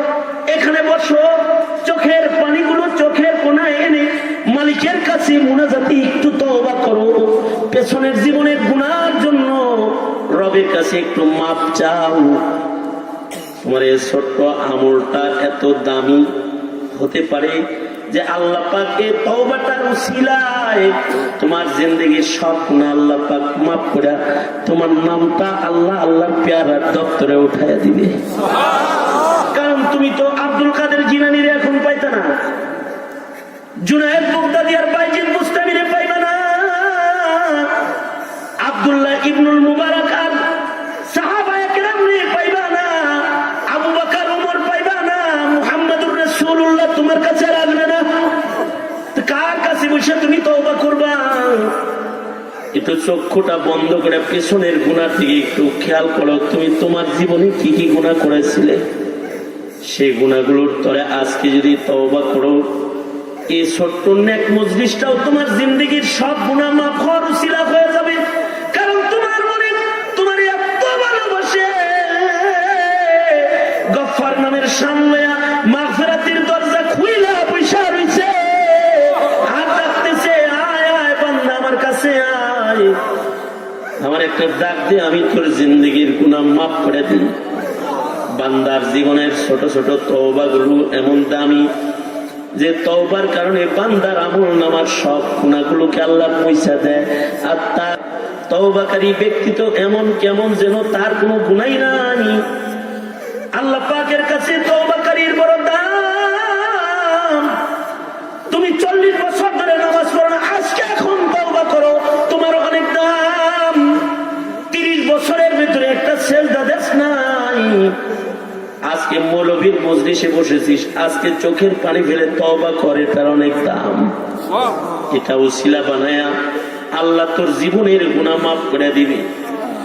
এখানে বসো, চোখের পানিগুলো চোখের কোনায় এনে মালিকের কাছে মুনাজাতি একটু তওবা করো, পেছনের জীবনের গুনার জন্য রবের কাছে একটু মাপ চাও। তোমার এই ছোট্ট আমলটা এত দামি হতে পারে যে আল্লাহ পাক এই তওবাটার উসিলায় তোমার জিন্দেগির সব গুনাহ আল্লাহ পাক মাফ করে তোমার নামটা আল্লাহ আল্লাহর পেয়ারার দপ্তরে উঠাইয়া দিবে। কারণ তুমি তো আব্দুল কাদের জিলানীরে এখন পাইতা না, জুনায়েদ বাগদাদী আর বাইজিদ বুস্তামিরে পাইবা না, আব্দুল্লাহ ইবনুল মুবারক আর সাহাবায়ে কেরামরে পাইবা না, আবু বকর ওমর পাইবা না, মুহাম্মদুর রাসূলুল্লাহ তোমার কাছে আসবে না। তো কার কাছে বসে তুমি তওবা করবা? একটু চক্ষুটা বন্ধ করে পেছনের গুনার দিকে একটু খেয়াল করো, তুমি তোমার জীবনে কি কি গুনাহ করেছিলে, সেই গুনাহগুলোর তরে আজকে যদি তওবা করো, এই ছোট্ট নেক মজলিসটাও তোমার জিন্দেগির সব গুনাহ মাফ হওয়ার উসিলা হয়ে যাবে। কারণ তোমার মনে তোমার এত ভালোবাসে, গফফার নামের সামনে মাগফিরাতের দরজা খুইলা পয়সা রইছে, হাত ডাকতেছে, আয় আয় বান্দা আমার কাছে আয়, আমার একটা ডাক দে, আমি তোর জিন্দেগির গুনাহ মাফ করে দিই। বান্দার জীবনের ছোট ছোট তওবাগুলো এমন দামি যে তওবার কারণে বান্দার আমলনামার সব গুনাহগুলোকে আল্লাহ পয়সা দেয়। আর তার তওবাকারী ব্যক্তি তো এমন কেমন যেন তার কোনো গুনাহই নাই। আল্লাহ পাকের কাছে তওবাকারীর বড় দাম। তুমি 40 বছর ধরে নামাজ পড়ো না, আজকে এখন তওবা করো, তোমার অনেক দাম। 30 বছরের ভিতরে একটা সেজদা দেশ নাই, আজকে মৌলবীর মজলিস মজলিসে বসেছিস, আজকে চোখের পানি ফেলে তওবা করে, তার অনেক দাম। এটা উসিলা বানায়া আল্লাহ তোর জীবনের গুনাহ মাফ করে দিবে।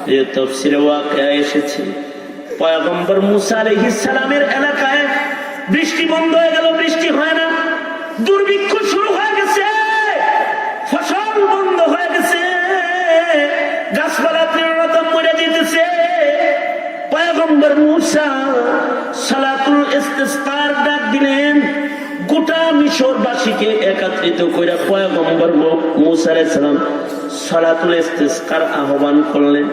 যে তাফসীরে ওয়াকিয়া এসেছে, পয়গম্বর মুসা আলাইহিস সালামের এলাকায় বৃষ্টি বন্ধ হয়ে গেল, বৃষ্টি হয় না, দুর্ভিক্ষ শুরু হয়ে গেছে, ফসল বন্ধ হয়ে গেছে, গাছপালা তৃণলতা মরে যেতেছে। পয়গম্বর মুসা সালাতুল ইস্তিসকার ডাক দিলেন, গোটা মিশরবাসীকে একত্রিত করে পয়গম্বর মুসা আলাইহিস সালাম সালাতুল ইস্তিসকার আহ্বান করলেন।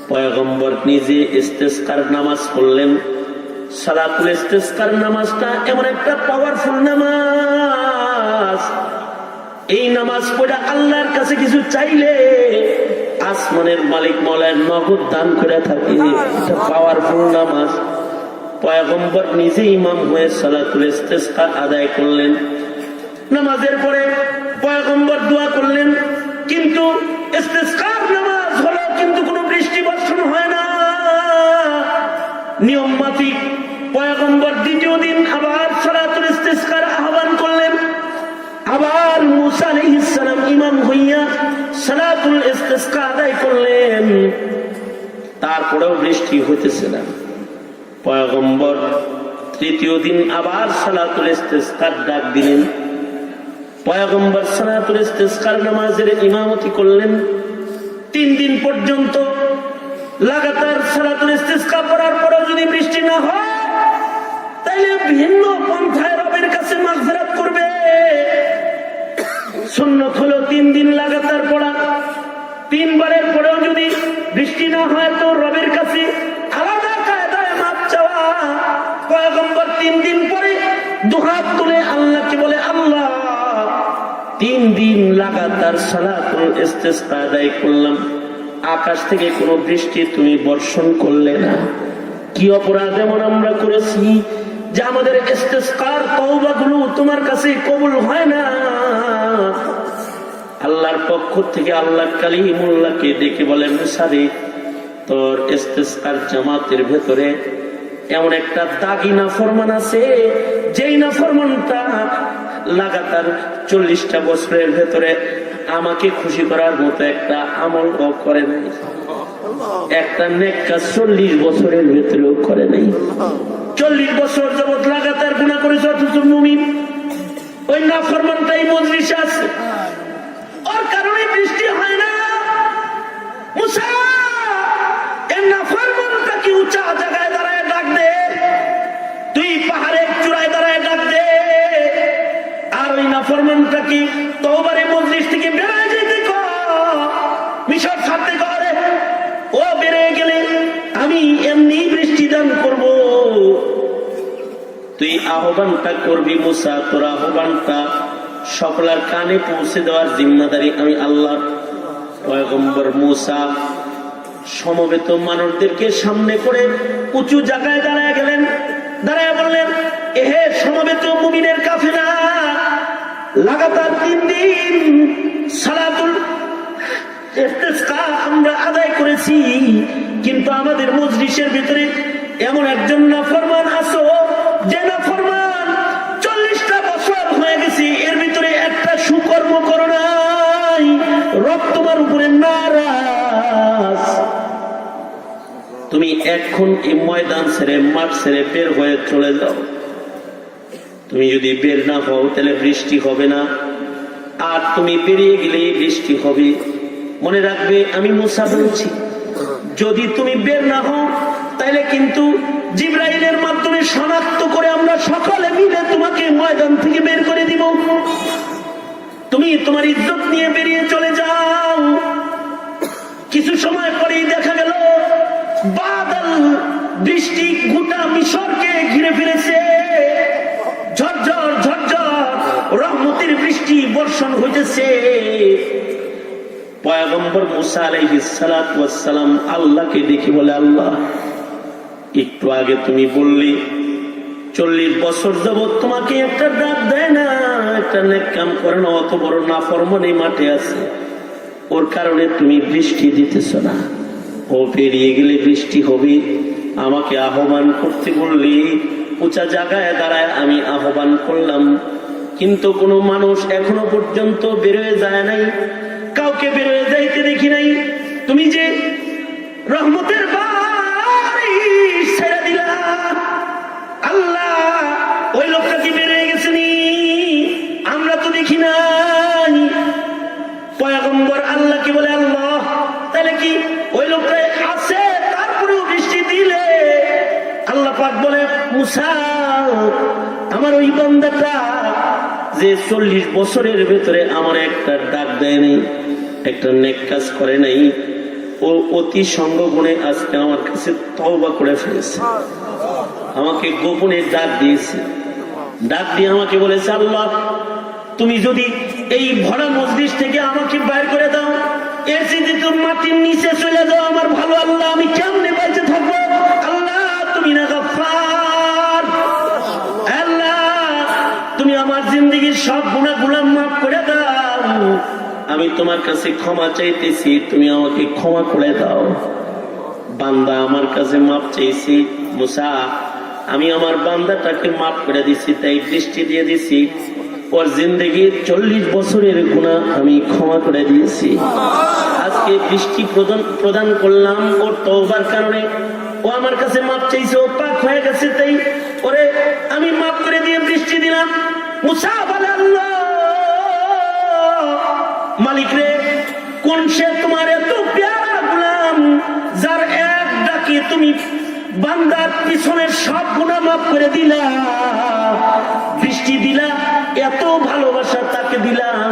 পয়গম্বর নিজে ইস্তিসকার নামাজ পড়লেন। সালাতুল ইস্তিসকার নামাজটা এমন একটা পাওয়ারফুল নামাজ, এই নামাজ পড়ে আল্লাহর কাছে কিছু চাইলে আসমানের মালিক মওলার নগদ দান করে থাকে। এটা পাওয়ারফুল নামাজ। পয়গম্বর নিজে ইমাম হয়ে সালাতুল ইস্তিসকার আদায় করলেন। নামাজের পরে পয়গম্বর দোয়া করলেন, কিন্তু ইস্তিসকার নামাজ হলো, কিন্তু কোনো বৃষ্টি বর্ষণ হয় না। নিয়ম মাফিক পয়গম্বর দ্বিতীয় দিন আবার সালাতুল ইস্তিসকার আহ্বান করলেন। আবার মুসা আলাইহিস সালাম ইমাম হইয়া সালাতুল ইস্তিসকা আদায় করলেন। তারপরেও বৃষ্টি হইতেছে না। পয়গম্বর তৃতীয় দিন আবার সালাতুল ইস্তিসকার ডাক দিলেন। পয়গম্বর সালাতুল ইস্তিসকার নামাজের ইমামতি করলেন। 3 দিন পর্যন্ত লাগাতার সালাতুল ইস্তিসকা পড়ার পরেও যদি বৃষ্টি না হয়, তাইলে ভিন্ন পন্থায় রবের কাছে মাগফিরাত করবে। সুন্নত হলো 3 দিন লাগাতার পড়া। 3 বারের পরেও যদি বৃষ্টি না হয় তো রবের কাছে আলাদা কায়দায় মাপ চাওয়া। পয়গম্বর 3 দিন পরে দুহাত তুলে আল্লাহকে বলে, আল্লাহ 3 দিন লাগাতার সালাতুল ইস্তিসকা আদায় করলাম, আকাশ থেকে কোনো বৃষ্টি তুমি বর্ষণ করলে না। কি অপরাধ এমন আমরা করেছি যে আমাদের ইস্তিসকার তওবাগুলো তোমার কাছে কবুল হয় না? আল্লাহর পক্ষ থেকে আল্লাহ কালিমুল্লাহকে ডেকে বলে, মুসা রে, তোর ইস্তিসকার জামাতের ভেতরে এমন একটা দাগি নাফরমান আছে, যেই নাফরমানটা লাগাতার 40টা বছরের ভেতরে আমাকে খুশি করার মতো একটা আমল করে নাই, একটা নেক কাজ 40 বছরের ভেতরেও করে নাই। 40 বছর যাবত লাগাতার গুনাহ করেছে, অথচ মুমিন ওই নাফরমানটাই মজলিসে আছে, ওর কারণে বৃষ্টি হয় না। মুসা, এই নাফরমানটাকে উঁচা জায়গায় দাঁড়ায় ডাক দে, তুই পাহাড়ের চূড়ায় দাঁড়ায় ডাক দে, আর ওই নাফরমানটাকে তওবারে মজলিস থেকে বেড়ায় যেতে কর, মিশর ছাড়তে করে। ও বেড়ে গেলে আমি এমনি বৃষ্টি দান করব। তুই আহ্বানটা করবি মুসা, তোর আহ্বানটা সকলের কানে পৌঁছে দেওয়ার জিম্মাদারি আমি আল্লাহ। পয়গম্বর মুসা সমবেত মানুষদেরকে সামনে করে উঁচু জায়গায় দাঁড়ায় গেলেন। দাঁড়ায় বললেন, এহে সমবেত মুমিনের কাফেলা, লাগাতার 3 দিন সালাতুল ইস্তিসকা আমরা আদায় করেছি, কিন্তু আমাদের মজলিসের ভিতরে এমন একজন নাফরমান আছো, যে নাফরমান 40টা বছর হয়ে গেছে, এর ভিতরে একটা সুকর্ম করো নাই, রব তোমার উপরে নারাজ। তুমি এখন এই ময়দান ছেড়ে, মাঠ ছেড়ে বের হয়ে চলে যাও। তুমি যদি বের না হও তাহলে বৃষ্টি হবে না, আর তুমি বেরিয়ে গেলে বৃষ্টি হবে। মনে রাখবে, আমি মুসা বলছি, যদি তুমি বের না হও তাহলে কিন্তু জিবরাইলের মাধ্যমে শনাক্ত করে আমরা সকলে মিলে তোমাকে ময়দান থেকে বের করে দিব। তুমি তোমার ইজ্জত নিয়ে বেরিয়ে চলে যাও। কিছু সময় পরেই দেখা গেল বাদল, বৃষ্টি গোটা মিশরকে ঘিরে ফেলেছে। ঝরঝর ঝরঝর রহমতের বৃষ্টি বর্ষণ হইতেছে। পয়গম্বর মুসা আলাইহিস সালাতু ওয়াস সালাম আল্লাহকে দেখে বলে, আল্লাহ, একটু আগে তুমি বললি 40 বছর যাবত তোমাকে একটা ডাক দেয় না, একটা নেক কাম করে না, অত বড় নাফরমান এই মাঠে আছে, ওর কারণে তুমি বৃষ্টি দিতেছ না। ও পেরিয়ে গেলে বৃষ্টি হবে। আমাকে আহ্বান করতে বললি, উঁচা জায়গায় দাঁড়ায় আমি আহ্বান করলাম, কিন্তু কোনো মানুষ এখনো পর্যন্ত বেরোয় যায় নাই, কাউকে বেরোয় যাইতে দেখি নাই। তুমি যে রহমতের বারিশ ছেড়ে দিলা, আল্লাহ ওই লোকটা কি বেরিয়ে গেছে নি? আমরা তো দেখি নাই। পয়গম্বর আল্লাহ কি বলে, আল্লাহ তাহলে কি ওই লোকটা আছে তারপরেও বৃষ্টি দিলে? আল্লাহ পাক বলে, মুসা আমার ওই বান্দাটা যে 40 বছরের ভেতরে আমার একটা ডাক দেয় নাই, একটা নেক কাজ করে নাই, ও অতি সঙ্গগুণে আজকে আমার কাছে তওবা করে ফেলেছে। আমাকে গোপনে ডাক দিয়েছে, ডাক দিয়ে আমাকে বলেছে, আল্লাহ তুমি যদি এই ভরা মজলিস থেকে আমাকে বাইর করে দাও, এর যদি তুমি মাটির নিচে চলে যাও আমার ভালো। আল্লাহ আমি কেমনে বেঁচে থাকবো? আল্লাহ তুমি না গফফার, আল্লাহ তুমি আমার জিন্দগির সব গুনাহগুলো মাফ করে দাও। আমি তোমার কাছে ক্ষমা চাইতেছি, তুমি আমাকে ক্ষমা করে দাও। বান্দা আমার কাছে মাপ চাইছি, মুসা আমি আমার বান্দাটাকে মাফ করে দিছি, তাই বৃষ্টি দিয়ে দিছি। ওর জিন্দগির 40 বছরের গুনাহ আমি ক্ষমা করে দিয়েছি। আজকে বৃষ্টি প্রদান করলাম ওর তওবার কারণে। ও আমার কাছে মাপ চাইছে, ও পাক হয়ে গেছে, তাই ওরে আমি মাফ করে দিয়ে বৃষ্টি দিলাম। মুসা বলে, আল্লাহ মালিক রে, কোন সে তোমার এত প্যারা গোলাম যার এক ডাকে তুমি বান্দার পিছনের সব গুনাহ মাফ করে দিলা, বৃষ্টি দিলা, এত ভালোবাসা তাকে দিলাম।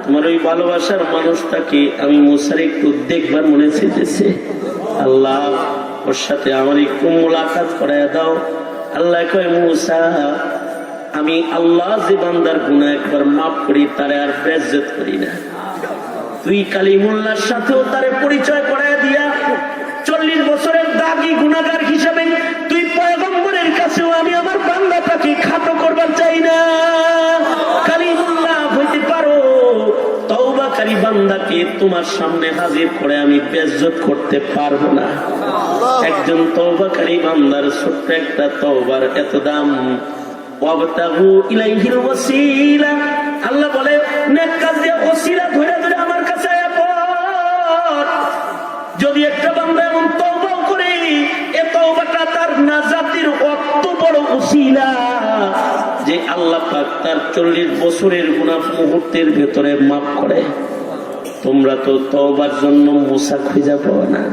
তোমার ওই ভালোবাসার মানুষটাকে আমি মুসার একটু দেখবার মনে চেয়েছে। আল্লাহ ওর সাথে আমার একটু মোলাকাত করায় দাও। আল্লাহ কয়, মুসা আমি আল্লাহ যে বান্দার গুনাহ একবার মাফ করি তারে আর বেজ্জত করি না। তুই কালিমুল্লাহর সাথেও তারে পরিচয় করায় দিয়া 40 বছরের দাগী গুনাহগার হিসাবে তুই পয়গম্বরের কাছেও আমি আমার বান্দাটাকে খাটো করবার চাই না। কালিমুল্লাহ হইতে পারো, তওবাকারী বান্দাকে তোমার সামনে হাজির করে আমি বেজ্জত করতে পারবো না। একজন তওবাকারী বান্দার ছোট্ট একটা তওবার এত দাম। ওয়াবতাগু ইলাইহিল ওয়াসিলা, আল্লাহ বলে নেক কাজ দিয়ে ওসিলা ধরে ধরে আমার কাছে আয়। যদি একটা বান্দা এমন তওবা করে, এ তওবাটা তার নাজাতের কত বড় ওসিলা যে আল্লাহ পাক তার 40 বছরের গুনাহ মুহূর্তের ভেতরে মাফ করে। তোমরা তো তওবার জন্য মুসা খুঁজে পাও না,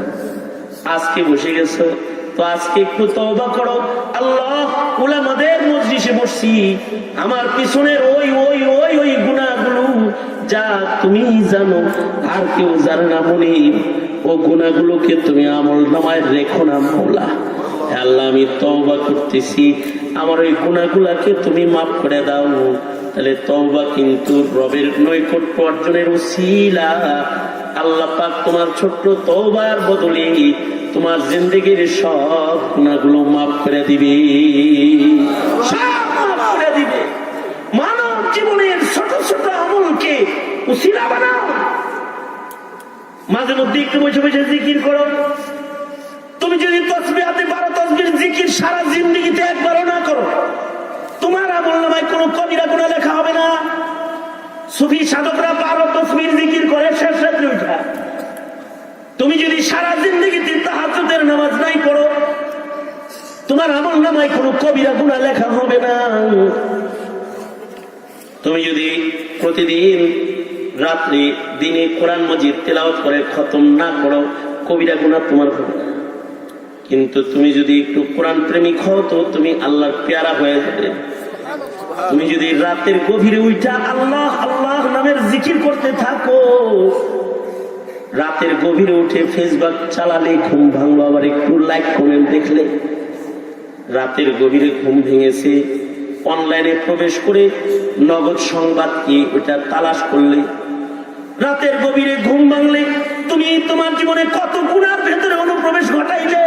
আজকে বসে গেছো তো আজকে একটু তওবা করো। আল্লাহ উলামাদের মজলিসে বসছি, আমার পিছনের ওই ওই ওই ওই গুনাহগুলো যা তুমি জানো আর কেউ জানে না, মনি ও গুনাহগুলোকে তুমি আমল নামায় রেখো না মাওলা। আল্লাহ আমি তওবা করতেছি, আমার ওই গুনাহগুলোকে তুমি মাফ করে দাও। তাহলে তওবা কিন্তু রবের নৈকট্য অর্জনের উসিলা। আল্লাহ পাক তোমার ছোট্ট তওবার বদলে তোমার জিন্দেগির সব গুনাহগুলো মাফ করে দিবে, সব মাফ করে দিবে। মানব জীবনের ছোট ছোট আমলকে উসিলা বানাও। মাঝে মধ্যে একটু বসে বসে জিকির করো। তুমি যদি তাসবিহাতে 12 তাসবিহ জিকির সারা জিন্দেগিতে একবারও না করো, তোমার আমলনামায় কোনো কবিরা গুনাহ লেখা হবে না। সুফি সাধকরা 12 তাসবিহ জিকির করে শেষ রাত্রে উঠা। তুমি যদি সারা জিন্দেগিতে তাহাজ্জুদের নামাজ নাই পড়ো, তোমার আমলনামায় কোনো কবিরা গুনাহ লেখা হবে না। তুমি যদি প্রতিদিন রাত্রি দিনে কোরআন মাজিদ তেলাওয়াত করে খতম না করো, কবিরা গুনাহ তোমার হবে না। কিন্তু তুমি যদি একটু কোরআন প্রেমিক হও তো তুমি আল্লাহর পেয়ারা হয়ে যাবে। তুমি যদি রাতের গভীরে উঠা আল্লাহ আল্লাহ নামের জিকির করতে থাকো, রাতের গভীরে উঠে ফেসবুক চালালে ঘুম ভাঙলো, আবার একটু লাইক কমেন্ট দেখলে রাতের গভীরে ঘুম ভেঙেছে, অনলাইনে প্রবেশ করে নগদ সংবাদ কি ওটা তালাশ করলে, রাতের গভীরে ঘুম ভাঙলে তুমি তোমার জীবনে কত গুনার ভেতরে অনুপ্রবেশ ঘটাইলে।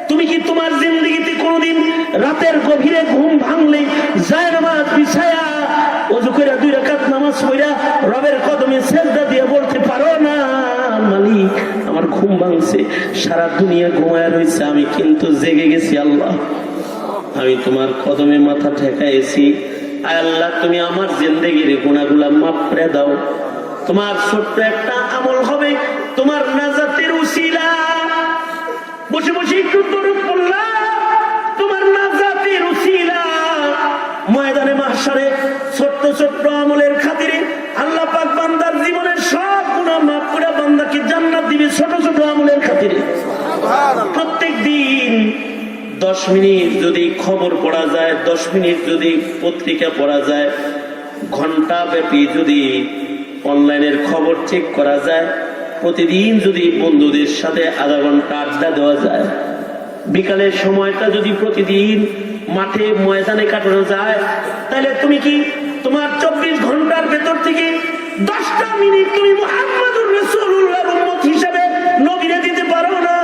তুমি কি তোমার জিন্দগিতে কোনোদিন রাতের গভীরে ঘুম ভাঙলে যায় নামাজ বিছায়া ওযু করে 2 রাকাত নামাজ পড়া রবের কদমে সিজদা দিয়ে বলতে পারো না, মালিক আমার ঘুম ভাঙছে, সারা দুনিয়া ঘুমায় রয়েছে, আমি কিন্তু জেগে গেছি আল্লাহ। আমি তোমার কদমে মাথা ঠেকাইছি। আয় আল্লাহ, তুমি আমার জিন্দেগির গুনাহগুলা মাফ করে দাও। তোমার ছোট্ট একটা আমল হবে, তোমার নাজাতের উসিলা। বসে বসে একটু দরুদ পড়লাম, তোমার নাজাতের উসিলা। ময়দানে মাহশারে ছোট্ট ছোট্ট আমলের খাতিরে আল্লাহ পাক বান্দার জীবনের সব গুনাহ মাফ করে বান্দাকে জান্নাত দিবে, ছোট ছোট আমলের খাতিরে। প্রত্যেক দিন 10 মিনিট যদি খবর পড়া যায়, 10 মিনিট যদি পত্রিকা পড়া যায়, ঘন্টা ব্যাপী যদি অনলাইনের খবর চেক করা যায়, প্রতিদিন যদি বন্ধুদের সাথে আধা ঘন্টা আড্ডা দেওয়া যায়, বিকালের সময়টা যদি প্রতিদিন মাঠে ময়দানে কাটানো যায়, তাহলে তুমি কি তোমার 24 ঘন্টার ভেতর থেকে 10টা মিনিট তুমি মুহাম্মাদুর রাসূলুল্লাহর উম্মত হিসেবে নবীরে দিতে পারো না?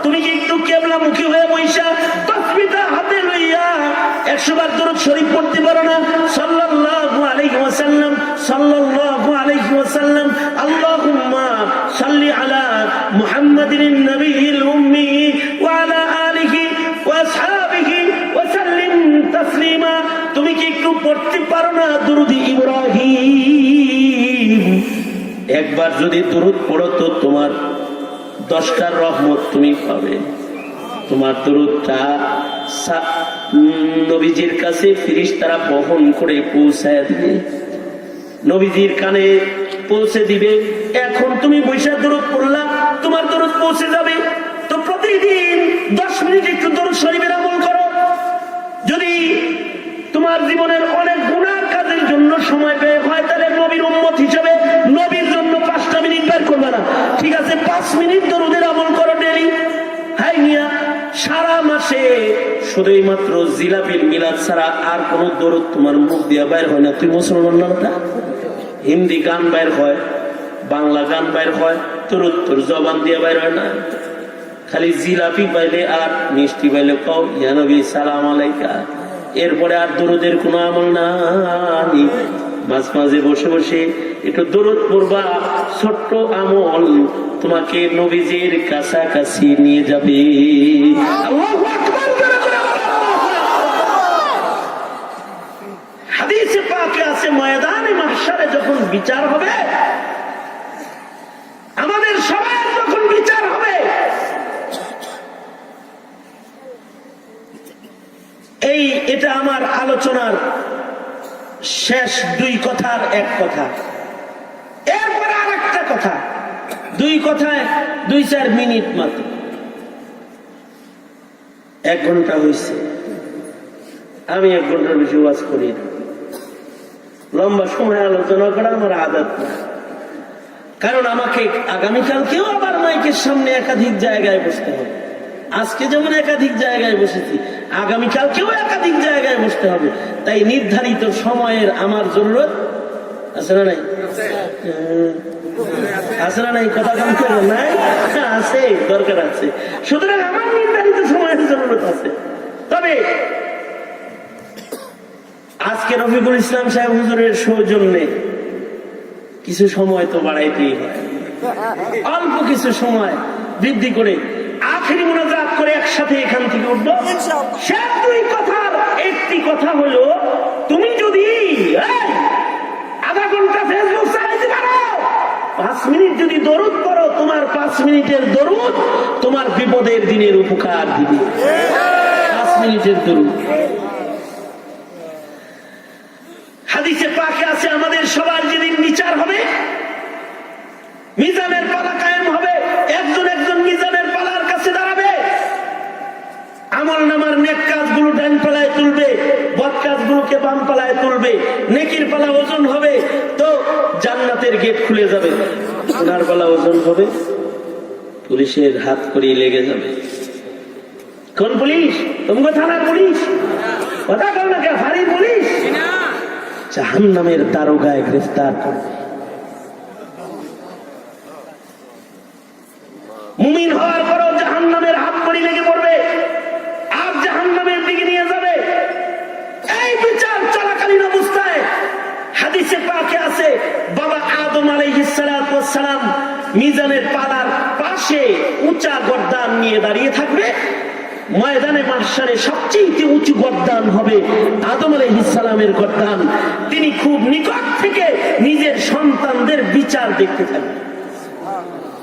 তুমি কি একটু কিবলামুখী হয়ে বৈশা তাসবিহটা হাতে লইয়া 100 বার দরুদ শরীফ পড়তে পারো না? সাল্লাল্লাহু আলাইহি ওয়াসাল্লাম, সাল্লাল্লাহু আলাইহি ওয়াসাল্লাম, আল্লাহুম্মা সাল্লি আলা মুহাম্মাদিন নবিয়্যিল উম্মি ওয়া আলা আলিহি ওয়া আসহাবিহি ওয়া সাল্লিম তাসলিমা। তুমি কি একটু পড়তে পারো না দুরুদ ইব্রাহিম? একবার যদি দুরুদ পড়ো তো তোমার 10টা রহমত তুমি পাবে। তোমার দুরুদটা নবীজির কাছে ফেরেশতারা বহন করে পৌঁছায় দিবে, নবীজির কানে পৌঁছে দিবে। এখন তুমি বৈশাখ দুরুদ পড়লা, তোমার দুরুদ পৌঁছে যাবে। তো প্রতিদিন 10 মিনিট একটু দুরুদ শরীফের আমল করো। যদি তোমার জীবনের অনেক গুনার কাজের জন্য সময় ব্যয় হয়, তাহলে নবীর উম্মত হিসেবে নবীর জন্য 5টা মিনিট বের করবে না, ঠিক আছে? 5 মিনিট দরুদের আমল করো ডেলি। হাই মিয়া, সারা মাসে শুধুই মাত্র জিলাপির মিলাদ ছাড়া আর কোন দরুদ তোমার মুখ দিয়া বাইর হয় না। তুই মুসলমান না? হিন্দি গান বাইর হয়, বাংলা গান বাইর হয়, দরুদ তোর জবান দিয়ে বাইর হয় না। খালি জিলাপি পাইলে আর মিষ্টি পাইলে কও ইয়া নবী সালাম আলাইকা, এরপরে আর দরুদের কোনো আমল নাই। মাঝে মাঝে বসে বসে একটু দরুদ পড়বা, ছোট্ট আমল তোমাকে নবীজির কাছাকাছি নিয়ে যাবে। আল্লাহু আকবার। হাদিসে পাকে আছে, ময়দানে মাহশারে যখন বিচার হবে, আমাদের সবার যখন বিচার হবে, এটা আমার আলোচনার শেষ 2 কথার এক কথা, এরপরে আর একটা কথা। 2 কথায় 2-4 মিনিট মাত্র, 1 ঘন্টা হয়েছে। আমি 1 ঘন্টার বেশি ওয়াজ করি না, লম্বা সময় আলোচনা করা আমার আদত না। কারণ আমাকে আগামীকালকেও আবার মাইকের সামনে একাধিক জায়গায় বসতে হবে। আজকে যেমন একাধিক জায়গায় বসেছি, আগামীকালকেও একাধিক জায়গায় বসতে হবে। তাই নির্ধারিত সময়ের আমার জরুরত আছে না নাই? আছে না নাই? কথা কম করবেন নাই? আছে, দরকার আছে। সুতরাং আমার নির্ধারিত সময়ের জরুরত আছে। তবে আজকে রফিকুল ইসলাম সাহেব হুজুরের সৌজন্যে কিছু সময় তো বাড়াইতেই হয়, অল্প কিছু সময় বৃদ্ধি করে আখেরি মুনাজাত করে একসাথে এখান থেকে উঠবো। সে 2 কথার একটি কথা হলো, তুমি যদি আধা ঘন্টা ফেসবুক চালাইতে পারো, 5 মিনিট যদি দরুদ পড়ো, তোমার 5 মিনিটের দরুদ তোমার বিপদের দিনের উপকার দিবে। 5 মিনিটের দরুদ। হাদিসে পাকে আছে, আমাদের সবার যেদিন বিচার হবে, মিজানের পালা কায়েম হবে, একজন একজন মিজানের পালার কাছে দাঁড়াবে। আমল নামার নেক কাজগুলো ডান পালায় তুলবে, বদ কাজগুলোকে বাম পালায় তুলবে। নেকির পালা ওজন হবে তো জান্নাতের গেট খুলে যাবে, গুনার পালা ওজন হবে, পুলিশের হাত করেই লেগে যাবে। কোন পুলিশ? তোমাকে থানার পুলিশ? কথা কর না কে? ফাঁড়ির পুলিশ জাহান্নামের দারোগায় গ্রেফতার করবে। মুমিন হওয়ার পরও জাহান্নামের হাত করি লেগে পড়বে আর জাহান্নামের দিকে নিয়ে যাবে। এই বিচার চলাকালীন অবস্থায় হাদিসে পাকে আছে, বাবা আদম আলাইহিস সালাতু ওয়াস সালাম মিজানের পালার পাশে উঁচা গর্দান নিয়ে দাঁড়িয়ে থাকবে। ময়দানে মাহশারে সবচেয়ে উঁচু গর্দান হবে আদম আলাইহিস সালামের গর্দান। তিনি খুব নিকট থেকে নিজের সন্তানদের বিচার দেখতে থাকবেন।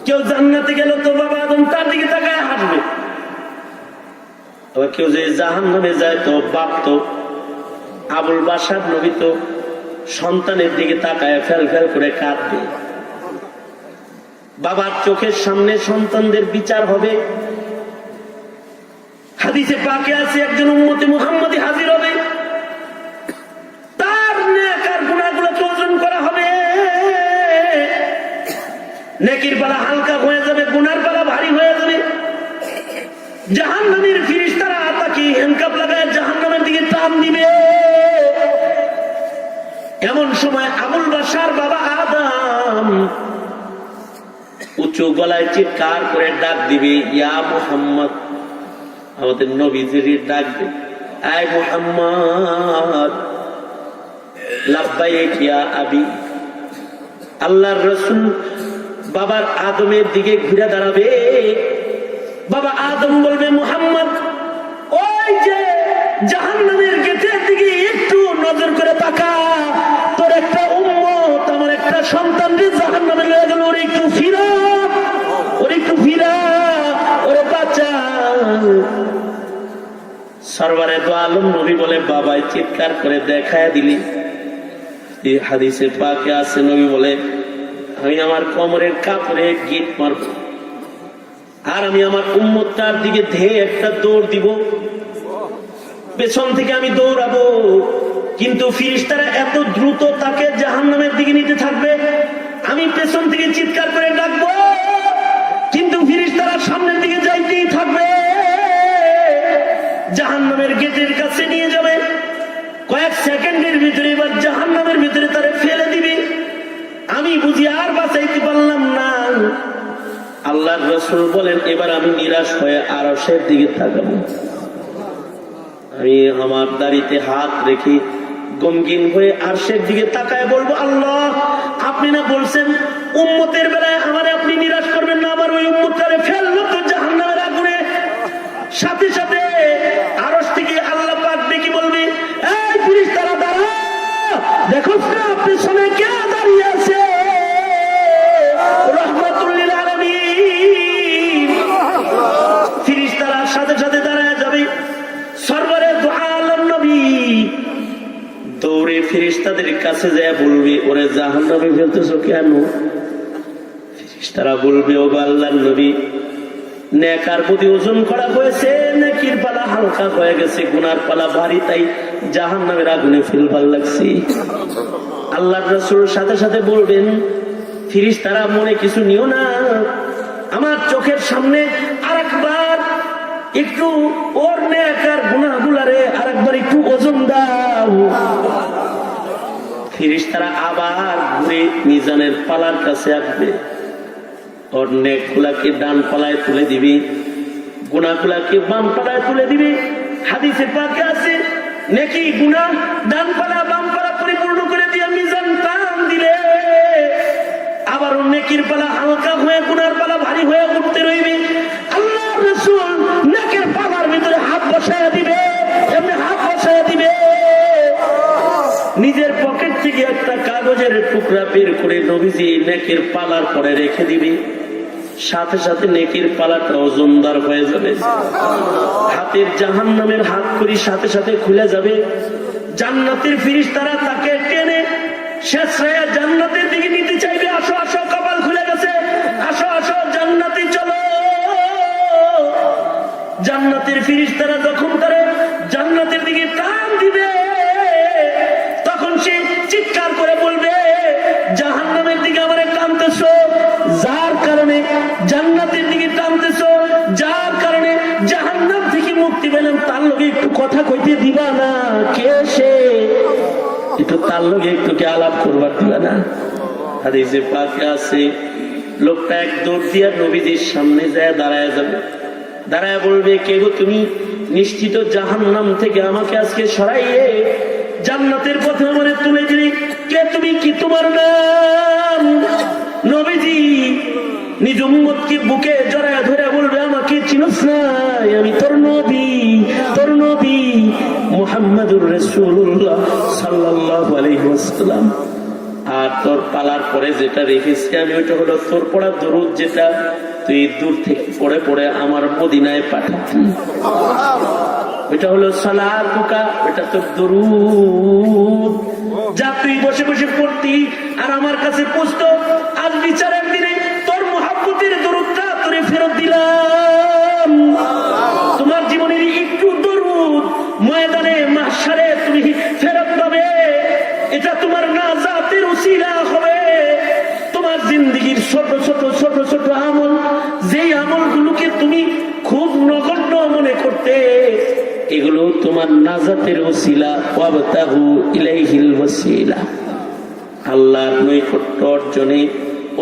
কেউ জান্নাতে গেল তো বাবা আদম তার দিকে তাকায় হাসবে, আবার কেউ যে জাহান্নামে যায় তো বাপ তো আবুল বাশার নবী তো সন্তানের দিকে তাকায় ফেল ফেল করে কাঁদবে। বাবার চোখের সামনে সন্তানদের বিচার হবে। হাদিসে পাকে আছে একজন উম্মতে মুহাম্মদী হাজির হবে, তার নেক আর গুনাহগুলোকে ওজন করা হবে। নেকির পালা হালকা হয়ে যাবে, গুনার পালা ভারী হয়ে যাবে। জাহান্নামের ফেরেশতারা তাকে হ্যান্ডকাপ লাগায় জাহান্নামের দিকে টান দিবে। এমন সময় আবুল বাশার বাবা আদম উঁচু গলায় চিৎকার করে ডাক দিবে, ইয়া মুহাম্মদ, আমাদের নবীজির ডাক দিবে, আয় মুহাম্মদ, লাব্বাইক ইয়া আবি। আল্লাহর রাসূল বাবার আদমের দিকে ঘুরে দাঁড়াবে। বাবা আদম বলবে, মুহাম্মদ, ওই যে জাহান্নামের গেটের দিকে একটু নজর করে তাকা, তোর একটা উম্মত আমার একটা সন্তান রে জাহান্নামে লয়ে গেল, ওরে একটু ফিরা, ওরে একটু ফিরা, ওরে বাঁচা। সরওয়ারে দো আলম নবী বলে, বাবাই চিৎকার করে দেখায় দিলি। এই হাদিসে পাকে আছে, নবী বলে, আমি আমার কোমরের কাপড়ে গিট মারব আর আমি আমার উম্মতটার দিকে ধেয়ে একটা দৌড় দিব, পেছন থেকে আমি দৌড়াবো। কিন্তু ফেরেশতারা এত দ্রুত তাকে জাহান্নামের দিকে নিতে থাকবে, আমি পেছন থেকে চিৎকার করে ডাকবো, কিন্তু ফেরেশতারা সামনের দিকে যাইতেই থাকবে। জাহান্নামের গেটের কাছে নিয়ে যাবে, কয়েক সেকেন্ডের ভিতরে এবার জাহান্নামের ভিতরে তারে ফেলে দিবে। আমি বুঝি আর বাঁচাইতে পারলাম না। আল্লাহর রাসূল বলেন, এবার আমি নিরাশ হয়ে আরশের দিকে তাকাবো। আমি আমার দাড়িতে হাত রেখে গমগিন হয়ে আরশের দিকে তাকায় বলবো, আল্লাহ, আপনি না বলছেন উম্মতের বেলায় আমারে আপনি নিরাশ করবেন না, আমার ওই উম্মতটারে ফেললো তো জাহান্নামের আগুনে। সাথে সাথে আরশ থেকে আল্লাহ পাক ডেকে বলবে, এই ফেরেশতারা দাঁড়া, দেখো না আপনি শুনে কে দাঁড়িয়ে আছে, রাহমাতুল লিল আলামিন। ফেরেশতারা সাথে সাথে দাঁড়ায় যাবে। সরওয়ারে দো আলম নবী দৌড়ে ফেরেশতাদের কাছে যায় বলবে, ওরে জাহান্নামে ফেলতেছো কেন? ফেরেশতারা বলবে, ও আল্লাহর নবী, নেকার প্রতি ওজন করা হয়েছে, নেকির পালা হালকা হয়ে গেছে, গুনার পালা ভারী, তাই জাহান্নামের আগুনে ফেলবার লাগছে। আল্লাহর রাসূল সাথে সাথে বলবেন, ফেরেশতারা মনে কিছু নিও না, আমার চোখের সামনে আরেকবার একটু ওর নেকার গুনাহগুলারে আরেকবার একটু ওজন দাও। ফেরেশতারা আবার ঘুরে মিজানের পালার কাছে আসবে, ওর নেকগুলাকে ডান পালায় তুলে দিবি, গুনাহগুলাকে বাম পালায় তুলে দিবি। হাদিসে পাকে আছে, নেকি গুনাহ ডান পালা বাম পালা পরিপূর্ণ করে দিয়ে মিজান টান দিলে আবার নেকির পালা হালকা হয়ে গুনার পালা ভারী হয়ে উঠতে রইবে। আল্লাহর রাসূল নেকের পালার ভিতরে হাত বসায় দিবে, এমনি হাত বসায় দিবে। নিজের পকেট থেকে একটা কাগজের টুকরা বের করে নবীজি নেকের পালার পরে রেখে দিবে। সাথে সাথে নেকির পালাটা ওজনদার হয়ে যাবে। হাতের জাহান্নামের হাত করি সাথে সাথে খুলে যাবে। জান্নাতের ফেরেশতারা তাকে টেনে শেষ রায়ে জান্নাতের দিকে নিতে চাইবে। আসো আসো, কপাল খুলে গেছে, আসো আসো, জান্নাতে চলো। জান্নাতের ফেরেশতারা যখন তারে জান্নাতের দিকে টান দিবে, তখন সে চিৎকার করে বলবে, জাহান্নামের দিকে আমারে টানতেছো, যার কারণে জান্নাতের দিকে টানতেছো, যার কারণে জাহান্নাম থেকে মুক্তি পেলাম, তার লগে একটু কথা কইতে দিবা না? কে সে? একটু তার লগে একটু কি আলাপ করবার দিবা না? হাদিসে পাকে আছে, লোকটা এক দৌড় দিয়া নবীজির সামনে যায় দাঁড়ায় যাবে। দাঁড়ায় বলবে, কে গো তুমি? নিশ্চিত জাহান্নাম থেকে আমাকে আজকে সরাইয়ে জান্নাতের পথে আমারে তুলে দিলি। কে তুমি? কি তোমার নাম? নবীজি নিজ উম্মতকে বুকে জড়ায় ধরে বলবে, আমাকে চিনোস না? আমি তোর নবী। ওয়াসাল্লাম। আর তোর পালার পরে যেটা রেখেছি আমি, ওইটা হলো তোর পড়া দরুদ, যেটা তুই দূর থেকে পড়ে পড়ে আমার মদিনায় পাঠাতি। ওইটা হলো সালাতুকা, ওইটা তোর দরুদ, যা তুই বসে বসে পড়তি আর আমার কাছে পৌঁছতো। আজ বিচারের দিনে তোর মুহাব্বতের দরুদটা তোরে ফেরত দিলাম। তোমার জীবনের একটু দরুদ ময়দানে মাহশারে তুমি ফেরত পাবে। এটা তোমার নাজাতের উসিলা হবে। তোমার জিন্দেগীর ছোট ছোট ছোট ছোট আমল, যেই আমলগুলোকে তুমি খুব নগণ্য মনে করতে, এগুলো তোমার নাজাতের উসিলা। ওয়াবতাগু ইলাইহিল ওয়াসিলা, আল্লাহর নৈকট্য অর্জনে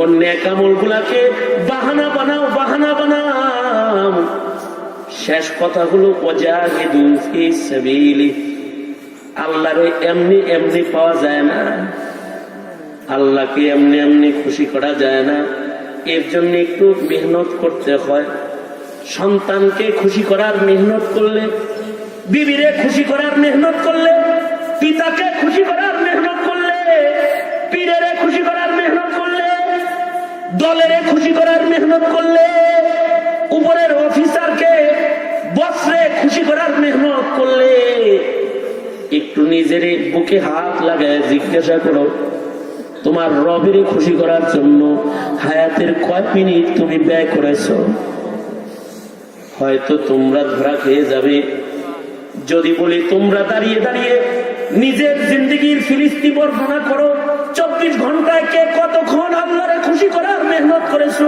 অন্য আমলগুলাকে বাহানা বানাও, বাহানা বানাও। শেষ কথা হলো ওয়াজাহিদু ফি সাবিলি, আল্লাহরে এমনি এমনি পাওয়া যায় না, আল্লাহকে এমনি এমনি খুশি করা যায় না। এর জন্য একটু মেহনত করতে হয়। সন্তানকে খুশি করার মেহনত করলে, বিবিরে খুশি করার মেহনত করলে, পিতাকে খুশি করার মেহনত করলে, পীরেরে খুশি করার মেহনত করলে, দলেরে খুশি করার মেহনত করলে, উপরের অফিসারকে বসরে খুশি করার মেহনত করলে, একটু নিজের বুকে হাত লাগায় জিজ্ঞাসা করো, তোমার রবের খুশি করার জন্য হায়াতের কয় মিনিট তুমি ব্যয় করেছো? হয়তো তোমরা ধরা খেয়ে যাবে যদি বলি তোমরা দাঁড়িয়ে দাঁড়িয়ে নিজের জিন্দগির ফিরিস্তি বর্ণনা করো। 24 ঘন্টায় কে কতক্ষণ আল্লাহরে খুশি করার মেহনত করেছো?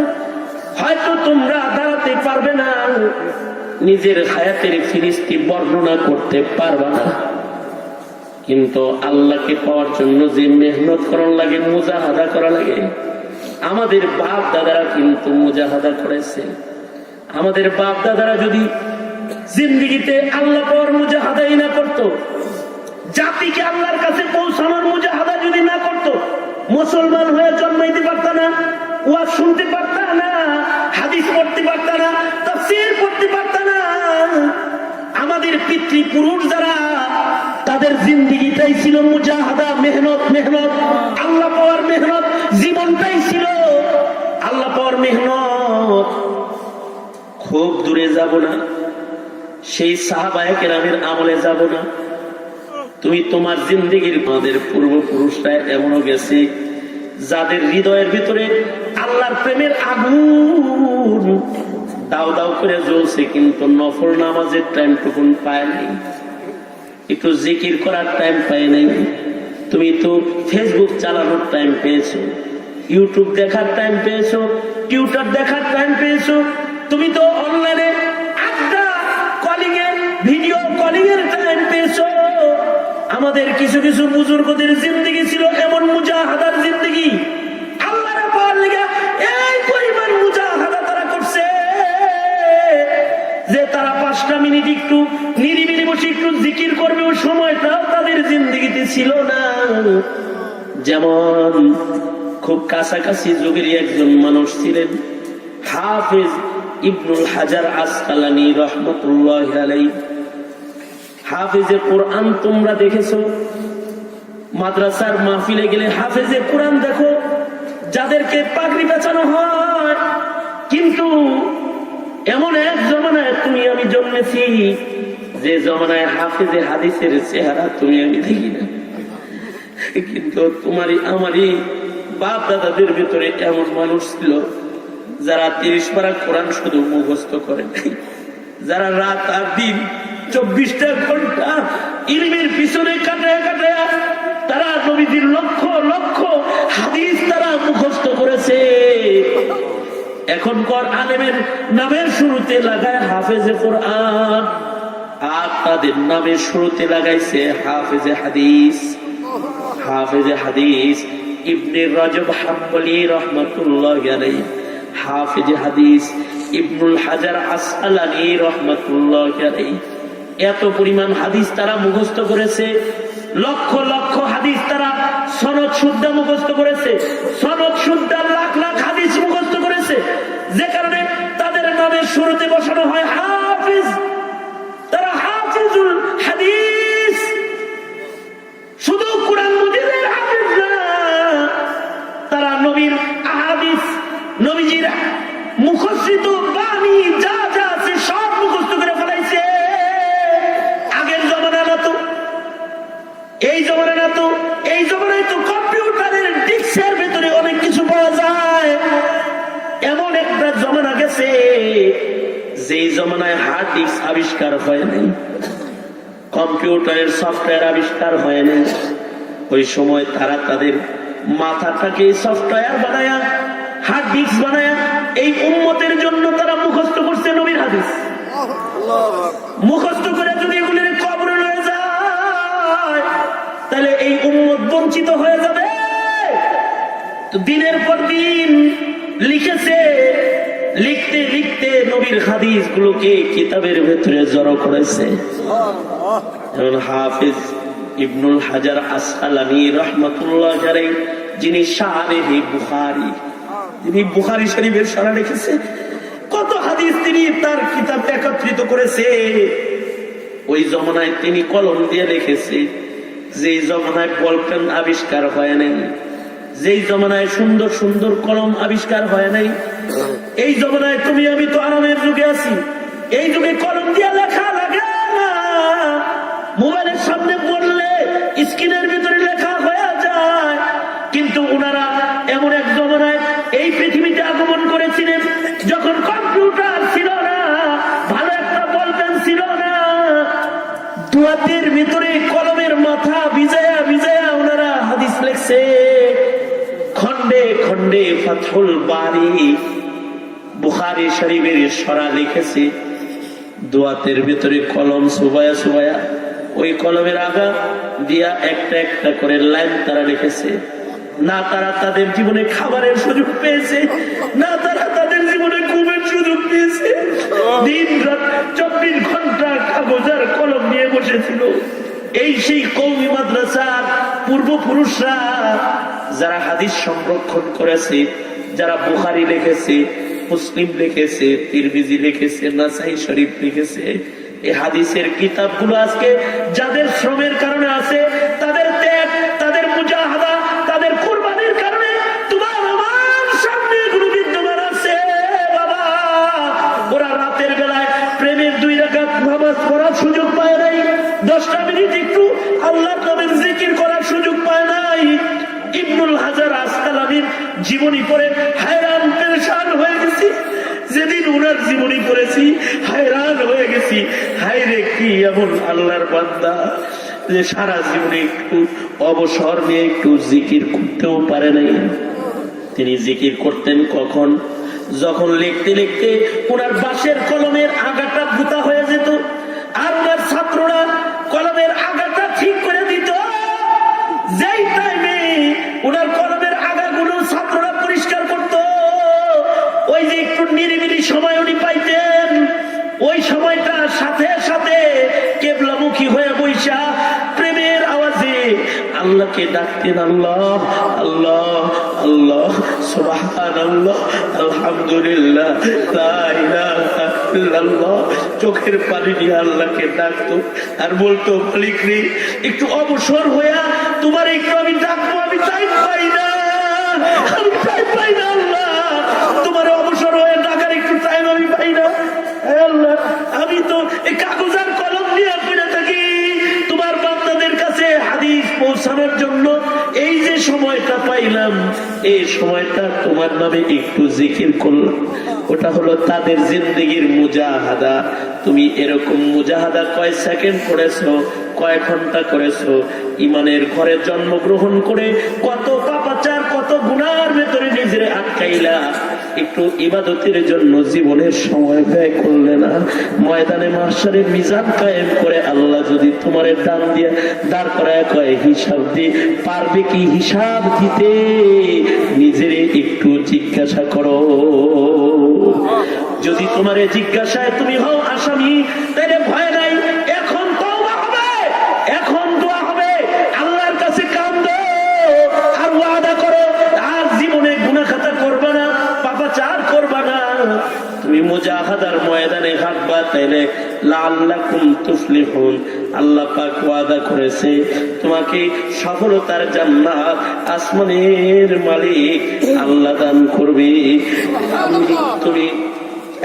হয়তো তোমরা দাঁড়াতে পারবে না, নিজের হায়াতের ফিরিস্তি বর্ণনা করতে পারবে না। কিন্তু আল্লাহকে পাওয়ার জন্য যে মেহনত করার লাগে, মুজাহাদা করা লাগে, আমাদের বাপ দাদারা কিন্তু মুজাহাদা করেছে। আমাদের বাপ দাদারা যদি জিন্দেগিতে আল্লাহ পাওয়ার মুজাহাদাই না করতো, জাতিকে আল্লাহর কাছে পৌঁছানোর মুজাহাদা যদি না করতো, মুসলমান হয়ে জন্মাইতে পারত না, ওয়াজ শুনতে পারত না, হাদিস পড়তে পারত না, তাফসীর পড়তে পারত না। আমাদের পিতৃপুরুষ যারা, তাদের জিন্দেগিটাই ছিল মুজাহাদা, মেহনত, মেহনত, আল্লাহ পাওয়ার মেহনত, জীবনটাই ছিল আল্লাহ পাওয়ার মেহনত। খুব দূরে যাব না, সেই সাহাবায়ে কেরামের আমলে যাব না। তুমি তোমার জিন্দেগির, আমাদের পূর্বপুরুষরা এমনও গেছে যাদের হৃদয়ের ভিতরে আল্লাহর প্রেমের আগুন দাও দাও করে জ্বলছে, কিন্তু নফল নামাজের টাইম টুকুন পায় নাই, একটু জিকির করার টাইম পায় নাই। তুমি তো ফেসবুক চালানোর টাইম পেয়েছো, ইউটিউব দেখার টাইম পেয়েছো, টিউটার দেখার টাইম পেয়েছো, তুমি তো অনলাইনে আড্ডা কলিং এ, ভিডিও কলিং এর টাইম পেয়েছো। আমাদের কিছু কিছু বুজুর্গদের জিন্দেগি ছিল এমন মুজাহাদার জিন্দেগি, আল্লাহর পাওয়ার লাগা এই পরিমাণ মুজাহাদা তারা করছে যে তারা 5টা মিনিট একটু নিরিবিলি বসে একটু জিকির করবে, ওই সময়টাও তাদের জিন্দেগিতে ছিল না। যেমন খুব কাছাকাছি যুগেরই একজন মানুষ ছিলেন হাফেজ ইবনুল হাজার আসকালানী রহমতুল্লাহ আলাইহি। হাফেজে কোরআন তোমরা দেখেছো, মাদ্রাসার মাহফিলে গেলে হাফেজে কোরআন দেখো, যাদেরকে পাগড়ি পেঁচানো হয়। কিন্তু এমন এক জমানায় তুমি আমি জন্মেছি যে জমানায় হাফেজে হাদিসের চেহারা তুমি আমি দেখি না, কিন্তু তোমারই আমারই বাপ দাদাদের ভিতরে এমন মানুষ ছিল যারা 30 পারা কোরআন শুধু মুখস্থ করে নাই, যারা রাত আর দিন 24টা ঘন্টা ইলমের পিছনে কাটায় কাটায় তারা নবীজির লক্ষ লক্ষ হাদিস তারা মুখস্থ করেছে। এখনকার আলেমের নামের শুরুতে লাগায় হাফেজে কোরআন, আর তাদের নামের শুরুতে লাগাইছে হাফেজে হাদিস। হাফেজে হাদিস ইবনে রজব হাম্বলি রহমাতুল্লাহ আলাইহি, হাফেজে হাদিস ইবনুল হাজার আসকালানী রহমাতুল্লাহ আলাইহি। এত পরিমাণ হাদিস তারা মুখস্থ করেছে, লক্ষ লক্ষ হাদিস তারা সনদ শুদ্ধ মুখস্থ করেছে, সনদ শুদ্ধ লাখ লাখ হাদিস মুখস্থ করেছে, যে কারণে তাদের নামের শুরুতে বসানো হয় হাফিজ। তারা হাফিজুল হাদিস, শুধু কোরআন মুজিদের হার্ড ডিস্ক আবিষ্কার হয় নাই, কম্পিউটারের সফটওয়্যার আবিষ্কার হয় নাই। ওই সময় তারা তাদের মাথাটাকে সফটওয়্যার বানায়া, হার্ড ডিস্ক বানায়া এই উম্মতের জন্য তারা মুখস্থ করছে নবীর হাদিস। মুখস্থ করে যদি এগুলির কবরে লয়ে যায় তাহলে এই উম্মত বঞ্চিত হয়ে যাবে। তো দিনের পর দিন লিখেছে, লিখতে লিখতে নবীর হাদিস গুলোকে কিতাবের ভেতরে জড়ো করেছে। যেমন হাফিজ ইবনুল হাজার আসকালানী রাহমাতুল্লাহ আলাইহি, যিনি শারিহি বুখারী, তিনি বুখারী শরীফের শরহ লিখেছে। কত হাদিস তিনি তার কিতাব একত্রিত করেছে। ওই জমানায় তিনি কলম দিয়ে লিখেছে। যেই জমানায় বল পেন আবিষ্কার হয় নাই, যেই জমানায় সুন্দর সুন্দর কলম আবিষ্কার হয় নাই, এই জমানায় তুমি আমি তো আরামের যুগে আছি। এই যুগে কলম দিয়ে লেখা লাগে না, মোবাইলের সামনে পড়লে স্ক্রিনের ভিতরে লেখা হয়ে যায়। কিন্তু ওনারা এমন এক জমানায় এই পৃথিবীতে আগমন করেছিলেন যখন কম্পিউটার ছিল না, ভালো একটা বল পেন ছিল না। দুয়াতের ভিতরে কলমের মাথা ভিজায়া ভিজায়া ওনারা হাদিস লেখছে। খন্ডে খন্ডে ফাতহুল বারি বুখারী শরীফের শরহ লিখেছে। দুয়াতের ভিতরে কলম সুবায়া সুবায়া ওই কলমের আগা দিয়া একটা একটা করে লাইন তারা লিখেছে। না তারা তাদের জীবনে খাবারের সুযোগ পেয়েছে, না তারা তাদের জীবনে ঘুমের সুযোগ পেয়েছে। দিন রাত 24 ঘন্টা কাগজ আর কলম নিয়ে বসেছিল। এই সেই কওমি মাদ্রাসার পূর্বপুরুষরা যারা হাদিস সংরক্ষণ করেছে, যারা বুখারী লিখেছে, মুসলিম লিখেছে, তিরমিজি লিখেছে, নাসাই শরীফ লিখেছে, এই হাদিসের কিতাবগুলো আজকে যাদের শ্রমের কারণে আছে, তাদের ত্যাগ, তাদের মুজাহাদা, তাদের কুরবানির কারণে তোমার আমার সামনে এগুলো বিদ্যমান আছে। বাবা, ওরা রাতের বেলায় প্রেমের 2 রাকাত নামাজ পড়ার সুযোগ পায় নাই, 10টা মিনিট একটু আল্লাহর নামের জিকির করার সুযোগ পায় নাই। ইবনুল হাজার আসকালানীর জীবনী পড়ে হায়রান পেরেশান হয়ে গেছি। যেদিন ওনার জীবনী পড়েছি হায়রান হয়ে গেছি। হায় রে, কি এমন আল্লাহর বান্দা যে সারা জীবনে একটু অবসর নিয়ে একটু জিকির করতেও পারে নাই। তিনি জিকির করতেন কখন? যখন লিখতে লিখতে ওনার বাঁশের কলমের আগাটা গুতা হয়ে যেত, আর ওনার ছাত্ররা কলমের আগাটা ঠিক করে দিত। যেই টাইমে ওনার কলমের আগাগুলো ছাত্ররা পরিষ্কার করত, ওই যে একটু নিরিবিলি সময় উনি পাইতেন, ওই সময়টা সাথে সাথে কেবলামুখী হয়ে বৈশা প্রেমের আওয়াজে আল্লাহকে ডাকতেন। আল্লাহ আল্লাহ আল্লাহ, সুবহানাল্লাহ, আলহামদুলিল্লাহ, লা ইলাহা ইল্লাল্লাহ। চোখের পানি দিয়ে আল্লাহকে ডাকতো আর বলতো, মালিক রে, একটু অবসর হইয়া তোমার একটু আমি ডাকবো, আমি টাইম পাই না, আমি টাইম পাই না। আল্লাহ, তোমার অবসর হয়ে ডাকার একটু টাইম আমি পাই না। আল্লাহ, আমি তো এই কাগজ আর কলম নিয়ে পড়ে থাকি তোমার বান্দাদের কাছে হাদিস পৌঁছানোর জন্য। এই যে সময়টা পাইলাম, এই সময়টা তোমার নামে একটু জিকির করলাম, ওটা হলো তাদের জিন্দেগির মুজাহাদা। তুমি এরকম মুজাহাদা কয় সেকেন্ড করেছো, কয় ঘন্টা করেছো? ইমানের ঘরে জন্মগ্রহণ করে কত পাপাচার, কত গুনার ভেতরে নিজের আটকাইলা। একটু ইবাদতের জন্য জীবনের সময় ব্যয় করলে না? ময়দানে মাহশারে মিজান কায়েম করে আল্লাহ যদি তোমার ডান দিয়ে দাঁড় করায় কয় হিসাব দি, পারবে কি হিসাব দিতে? নিজেরে একটু জিজ্ঞাসা করো। যদি তোমার জিজ্ঞাসায় তুমি হও আসামি, তাহলে ভয় নাই, এখন তওবা হবে, এখন দোয়া হবে, আল্লাহর কাছে কাঁদো আর ওয়াদা করো আর জীবনে গুনাহ খাতা করবে না, পাপাচার করবে না। তুমি মুজাহাদার ময়দানে হাঁটবা, তাইলে লাআল্লাকুম তুফলিহুন, আল্লাহ পাক ওয়াদা করেছে তোমাকে সফলতার জান্নাত আসমানের মালিক আল্লাহ দান করবে। তুমি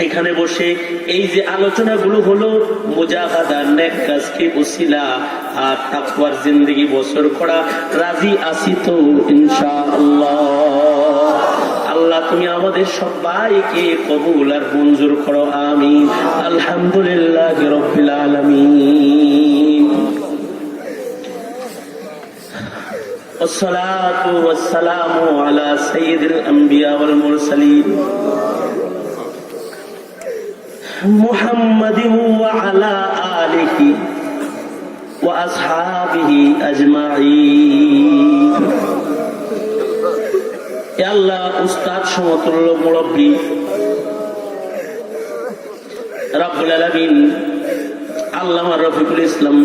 এখানে বসে এই যে আলোচনাগুলো হলো মুজাহাদা, নেক কাজকে উসিলা আর তাকওয়ার জিন্দেগি বসর করা, রাজি আছি তো ইনশাআল্লাহ। আল্লাহ তুমি আমাদের সবাইকে কবুল আর মঞ্জুর করো, আমিন। আলহামদুলিল্লাহ রাব্বিল আলামিন। والصلاة والسلام على سيد الأنبياء والمرسلين محمد وعلى آله وأصحابه أجمعين। يا الله أستاذ সমতুল্য মুরব্বী রব্বুল আলামিন আল্লামা রফিকুল ইসলাম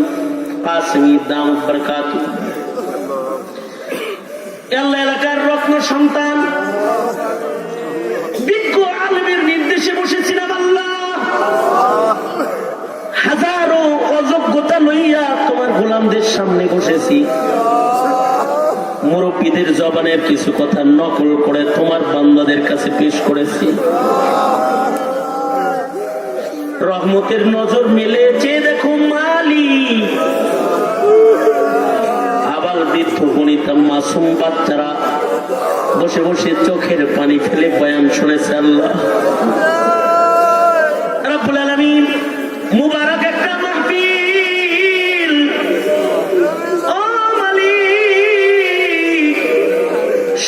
কাসেমি দামাত বারাকাতুহু আল্লাহ এলাকার রত্ন সন্তান বিজ্ঞ আলেমের নির্দেশে বসেছিলাম আল্লাহ। হাজারো অযোগ্যতা লইয়া তোমার গোলামদের সামনে বসেছি। মুরব্বীদের জবানের কিছু কথা নকল করে তোমার বান্দাদের কাছে পেশ করেছি। রহমতের নজর মেলে চেয়ে দেখো মালিক, আবাল বৃদ্ধ বনিতা মাসুম বাচ্চারা বসে বসে চোখের পানি ফেলে বয়ান শুনেছে আল্লাহ রাব্বুল আলামিন। মুবারক একটা মাহফিল। ও মালিক,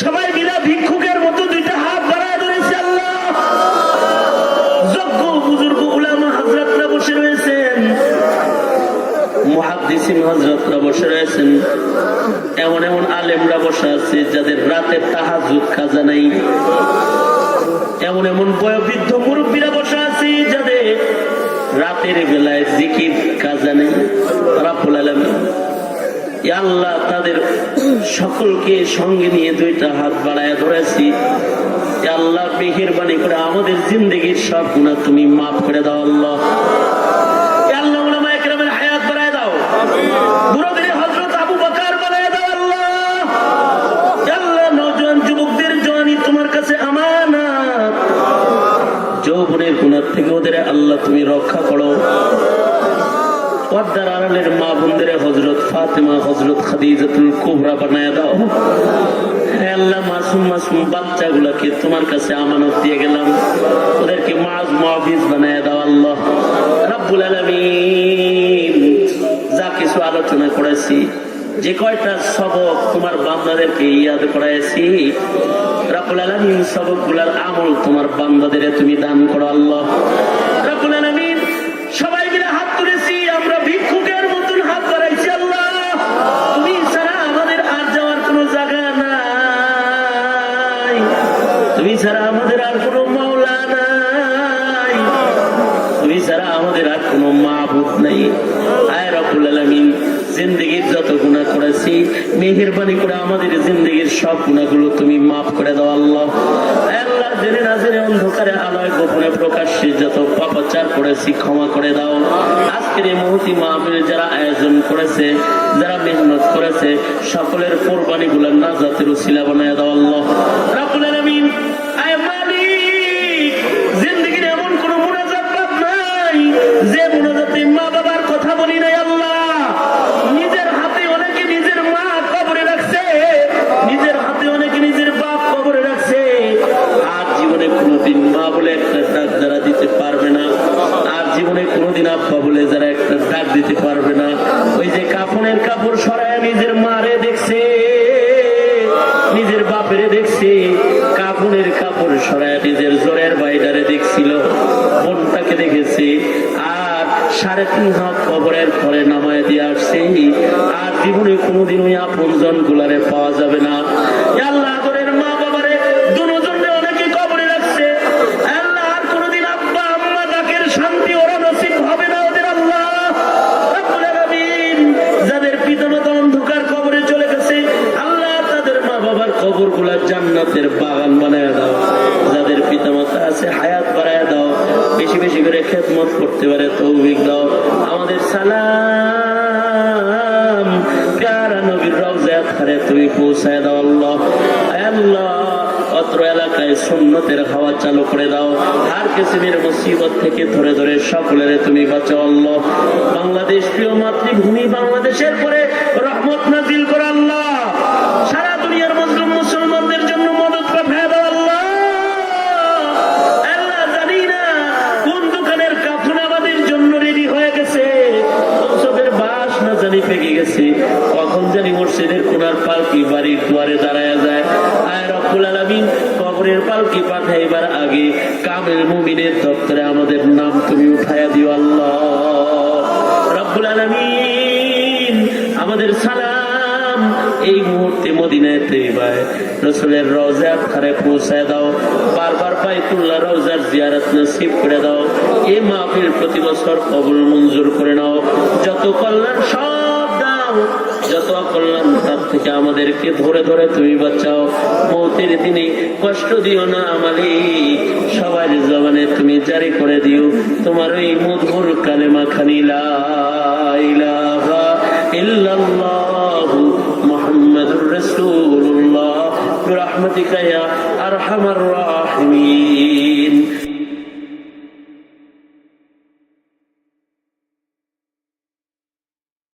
সবাই মিলা ভিক্ষুকের মতো দুইটা হাত বাড়ায় ধরেছে আল্লাহ। যোগ্য বুজুর্গ উলামা হযরতরা বসে রয়েছেন, মুহাদ্দিসিন হযরতরা বসে রয়েছেন, এমন এমন আলেমরা বসে আছে যাদের রাতের তাহাজ্জুদ কাজা নাই, এমন এমন বয়োবৃদ্ধ মুরব্বীরা বসে আছে যাদের রাতের বেলায় জিকির কাজা নেই। রাব্বুল আলামিন ইয়া আল্লাহ, তাদের সকলকে সঙ্গে নিয়ে দুইটা হাত বাড়ায় ধরেছি। ইয়া আল্লাহ, মেহেরবানি করে আমাদের জিন্দেগির সব গুনাহ তুমি মাফ করে দাও আল্লাহ। ইয়া আল্লাহ, উলামায়ে কেরামের হায়াত বাড়ায় দাও, বুড়োদের হযরত আবু বকর বানায় দাও আল্লাহ। ইয়া আল্লাহ, নওজোয়ান যুবকদের জওয়ানি তোমার কাছে আমানত, যৌবনের গুনাহ থেকে ওদের আল্লাহ তুমি রক্ষা করো। পর্দার আড়ালের মা বোনদের হযরত ফাতেমা, হযরত খাদিজাতুল কুবরা বানায় দাও। হে আল্লাহ, মাসুম মাসুম বাচ্চাগুলোকে তোমার কাছে আমানত দিয়ে গেলাম, ওদেরকে মাজ মুআফিজ বানায় দাও আল্লাহ রাব্বুল আলামিন। যা কিছু আলোচনা করেছি, যে কয়টা সবক তোমার বান্দাদেরকে ইয়াদ করাইছি রাব্বুল আলামিন, সবকগুলোর আমল তোমার বান্দাদের তুমি দান করো আল্লাহ রাব্বুল আলামিন। সবাই মিলে হাত তুলেছি, আমরা ভিক্ষুকের মতন হাত বাড়াইছি আল্লাহ। তুমি ছাড়া আমাদের আর যাওয়ার কোনো জায়গা নাই, তুমি ছাড়া আমাদের আর কোনো মাওলা নাই, তুমি ছাড়া আমাদের আর কোনো মাবুদ নাই। আয় রাব্বুল আলামিন, জিন্দেগির যত গুনাহ করেছি মেহেরবানি করে আমাদের জিন্দেগির সব গুনাহগুলো তুমি মাফ করে দাও আল্লাহ। আল্লাহ, জেনে না জেনে অন্ধকারে আলোয় গোপনে প্রকাশ্যে যত পাপাচার করেছি ক্ষমা করে দাও। আজকের এই মুহূর্তে মাহফিলে যারা আয়োজন করেছে, যারা মেহনত করেছে, সকলের কোরবানিগুলো নাজাতের উসিলা বানায় দাও আল্লাহ রাব্বুল আলামিন। আয় মালিক, জিন্দেগির এমন কোন মুনাজাত বাদ নাই যে মুনাজাতে মা বাবার কথা বলি নাই আল্লাহ। নিজের হাতে অনেকে নিজের মা কবরে রাখছে, নিজের হাতে অনেকে নিজের বাপ কবরে রাখছে। আর জীবনে কোনোদিন মা বলে একটা ডাক যারা দিতে পারবে না, আর জীবনে কোনোদিন আব্বা বলে যারা একটা ডাক দিতে পারবে না, ওই যে কাফনের কাপড় সরায় নিজের মারে দেখছে, নিজের বাপেরে দেখছে, কাফনের কাপড় সরায় নিজের জোরের বাইদারে দেখছিল, বোনটাকে দেখেছে, আর 3.5 হাত কবরের ঘরে নামায় দিয়ে আসছে। আর জীবনে কোনোদিন ওই আপন জন গুলারে পাওয়া যাবে না। আল্লাহ, আদরের মা বাবারে দুজনে অনেকে কবরে রাখছে আল্লাহ, আর কোনোদিন আব্বা আম্মা ডাকের শান্তি ওরা নসিব হবে না ওদের আল্লাহ রাব্বুল আলামিন। যাদের পিতামাতা অন্ধকার কবরে চলে গেছে আল্লাহ, তাদের মা বাবার কবর গুলা জান্নাতের বাগান বানায় দাও। যাদের পিতামাতা আছে হায়াত বাড়ায় দাও, বেশি বেশি করে খেদমত করতে পারে তৌফিক দাও। আমাদের সালাম প্যারা নবীর রওজায় খারে তুমি পৌঁছায় দাও আল্লাহ। আল্লাহ, অত্র এলাকায় সুন্নতের হাওয়া চালু করে দাও। আর কিসিমের মুসিবত থেকে ধরে ধরে সকলের তুমি বাঁচাও আল্লাহ। বাংলাদেশ প্রিয় মাতৃভূমি, বাংলাদেশের পরে রহমত নাজিল করো আল্লাহ। সারা দুনিয়ার মুসলিম মুসলমানদের জন্য মদদ পাঠায় দাও আল্লাহ। বাড়ির দুয়ারে দাঁড়ায় যায়। আয় রব্বুল আলামিন, কবরের পালকি পাঠাইবার আগে কামেল মুমিনের দপ্তরে আমাদের নাম তুমি উঠায়া দিও আল্লাহ রব্বুল আলামিন। আমাদের সালাম এই মুহূর্তে মদিনায় তৈবায় রাসূলের রওজা আতহারে পৌঁছায় দাও। বারবার বাইতুল্লাহ রওজার জিয়ারত নসিব করে দাও। এই মাহফিল প্রতি বছর কবুল মঞ্জুর করে নাও। যত কল্যাণ সব দাও, যত অকল্যাণ তার থেকে আমাদেরকে ধরে ধরে তুমি বাঁচাও। মৌতের দিনে কষ্ট দিও না মালিক, সবার জবানে তুমি জারি করে দিও তোমার ওই মধুর কালেমা খানি লা ইলাহা ইল্লাল্লাহু মুহাম্মাদুর রাসূলুল্লাহ বিরহমাতিকা ইয়া আরহামার রাহিমিন।